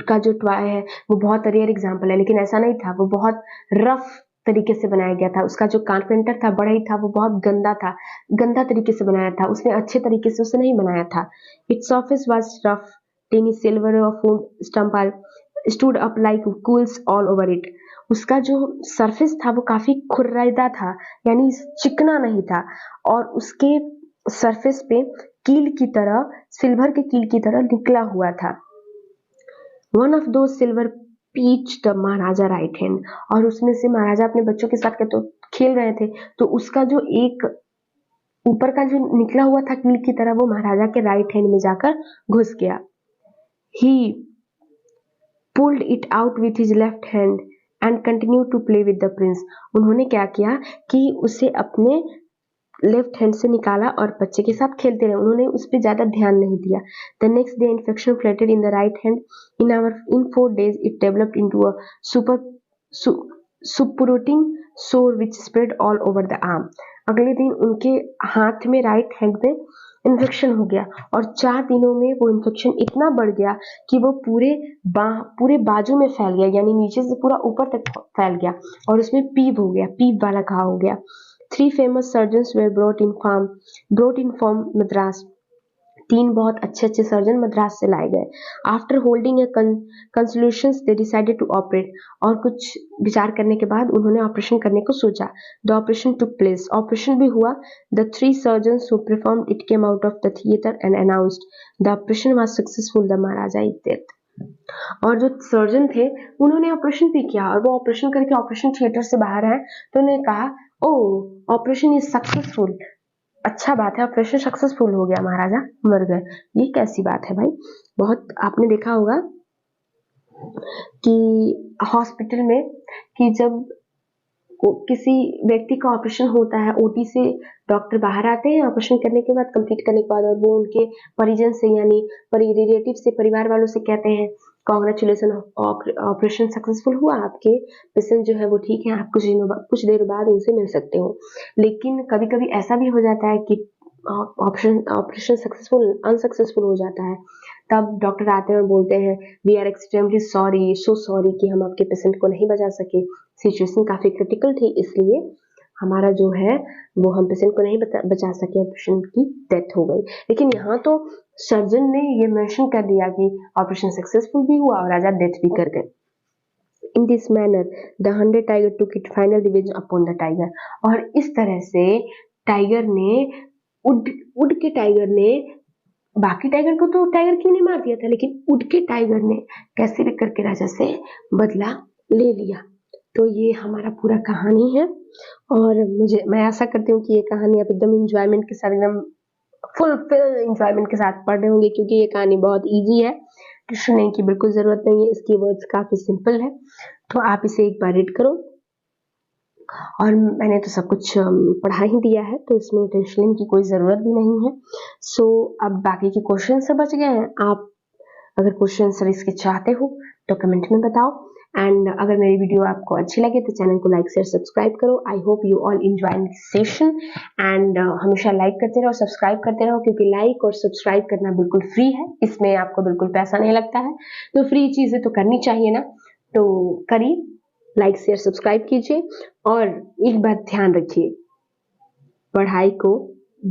का जो टॉय है वो बहुत रेयर एग्जांपल है, लेकिन ऐसा नहीं था, वो बहुत रफ तरीके से बनाया गया था। उसका जो कारपेंटर था, बढ़ई था, वो बहुत गंदा तरीके से बनाया था, उसने अच्छे तरीके से उसे नहीं बनाया था। Its office was rough, tiny slivers of stumper stood up like quills all over it. उसका जो सरफेस था वो काफी खुरदरा था, यानी चिकना नहीं था, और उसके सरफेस पे कील की तरह, सिल्वर के कील की तरह निकला हुआ था। One of those slivers pierce the maharaja right hand, और उसमें से महाराजा अपने बच्चों के साथ तो खेल रहे थे, तो उसका जो एक ऊपर का जो निकला हुआ था कील की तरह, वो महाराजा के राइट हैंड में जाकर घुस गया। He pulled it out with his left hand and continue to play with the prince. उन्होंने क्या किया कि उसे अपने लेफ्ट हैंड से निकाला और बच्चे के साथ खेलते रहे, उन्होंने उस पर ज्यादा ध्यान नहीं दिया। The next day infection flared in the right hand, in 4 days it developed into a suppurating sore which spread all over the arm. अगले दिन उनके हाथ में, राइट हैंड में इन्फेक्शन हो गया, और 4 दिनों में वो इन्फेक्शन इतना बढ़ गया कि वो पूरे बाजू में फैल गया, यानी नीचे से पूरा ऊपर तक फैल गया, और उसमें पीप वाला घाव हो गया। 3 famous surgeons were brought in from Madras. 3 बहुत अच्छे सर्जन मद्रास से लाए गए। After holding a consultations they decided to operate, और कुछ विचार करने के बाद उन्होंने ऑपरेशन करने को सोचा। The operation took place, operation भी हुआ। The 3 surgeons who performed it came out of the theatre and announced the operation was successful, the Maharaja is death. और जो सर्जन थे उन्होंने ऑपरेशन भी किया, और वो ऑपरेशन करके ऑपरेशन थिएटर से बाहर आए, तो उन्होंने कहा, ओ ऑपरेशन इज सक्सेसफुल, अच्छा बात है, ऑपरेशन सक्सेसफुल हो गया, महाराजा मर गए। ये कैसी बात है भाई। बहुत आपने देखा होगा कि हॉस्पिटल में कि जब किसी व्यक्ति का ऑपरेशन होता है, ओटी से डॉक्टर बाहर आते हैं ऑपरेशन करने के बाद, कंप्लीट करने के बाद, और वो उनके परिजन से यानी रिलेटिव से, परिवार वालों से कहते हैं, कॉन्ग्रेचुलेसन, ऑपरेशन सक्सेसफुल हुआ, आपके पेशेंट जो है वो ठीक है, आप कुछ देर बाद उनसे मिल सकते हो। लेकिन कभी कभी ऐसा भी हो जाता है कि ऑपरेशन अनसक्सेसफुल हो जाता है, तब डॉक्टर आते हैं और बोलते हैं, we are extremely sorry, so sorry कि हम आपके पेशेंट को नहीं बचा सके, सिचुएशन काफी क्रिटिकल थी, इसलिए हमारा जो है वो हम पेशेंट को नहीं बचा सके, पेशेंट की डेथ हो गई। लेकिन यहाँ तो सर्जन ने ये मेंशन कर दिया कि ऑपरेशन सक्सेसफुल भी हुआ और राजा डेथ भी कर गए। In this manner the 100 tiger took it final revenge upon the tiger, और इस तरह से टाइगर ने उड के टाइगर ने, बाकी टाइगर को तो टाइगर किंग ने मार दिया था, लेकिन उड के टाइगर ने कैसे भी करके राजा से बदला ले लिया। तो ये हमारा पूरा कहानी है, और मैं आशा करती हूँ कि ये कहानी आप एकदम इंजॉयमेंट के साथ, एकदम फुलफिल इंजॉयमेंट के साथ पढ़ रहे होंगे, क्योंकि ये कहानी बहुत इजी है, ट्यूशन लेने की बिल्कुल जरूरत नहीं है, इसकी वर्ड्स काफी सिंपल है। तो आप इसे एक बार रीड करो, और मैंने तो सब कुछ पढ़ा ही दिया है, तो इसमें टेंशन लेने की कोई ज़रूरत भी नहीं है। सो अब बाकी के क्वेश्चन से बच गए हैं। आप अगर क्वेश्चन आंसर इसके चाहते हो तो कमेंट में बताओ, एंड अगर मेरी वीडियो आपको अच्छी लगे तो चैनल को लाइक शेयर सब्सक्राइब करो। I hope you all enjoy this session, and हमेशा लाइक करते रहो, सब्सक्राइब करते रहो, क्योंकि लाइक और सब्सक्राइब करना बिल्कुल फ्री है, इसमें आपको बिल्कुल पैसा नहीं लगता है, तो फ्री चीज़ें तो करनी चाहिए ना, तो करिए, लाइक शेयर सब्सक्राइब कीजिए, और एक बात ध्यान रखिए, पढ़ाई को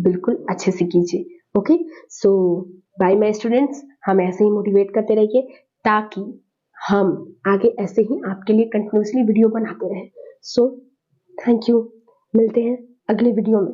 बिल्कुल अच्छे से कीजिए। Okay, so bye my students, हम ऐसे ही मोटिवेट करते रहिए, ताकि हम आगे ऐसे ही आपके लिए कंटिन्यूसली वीडियो बनाते रहें। सो थैंक यू, मिलते हैं अगले वीडियो में।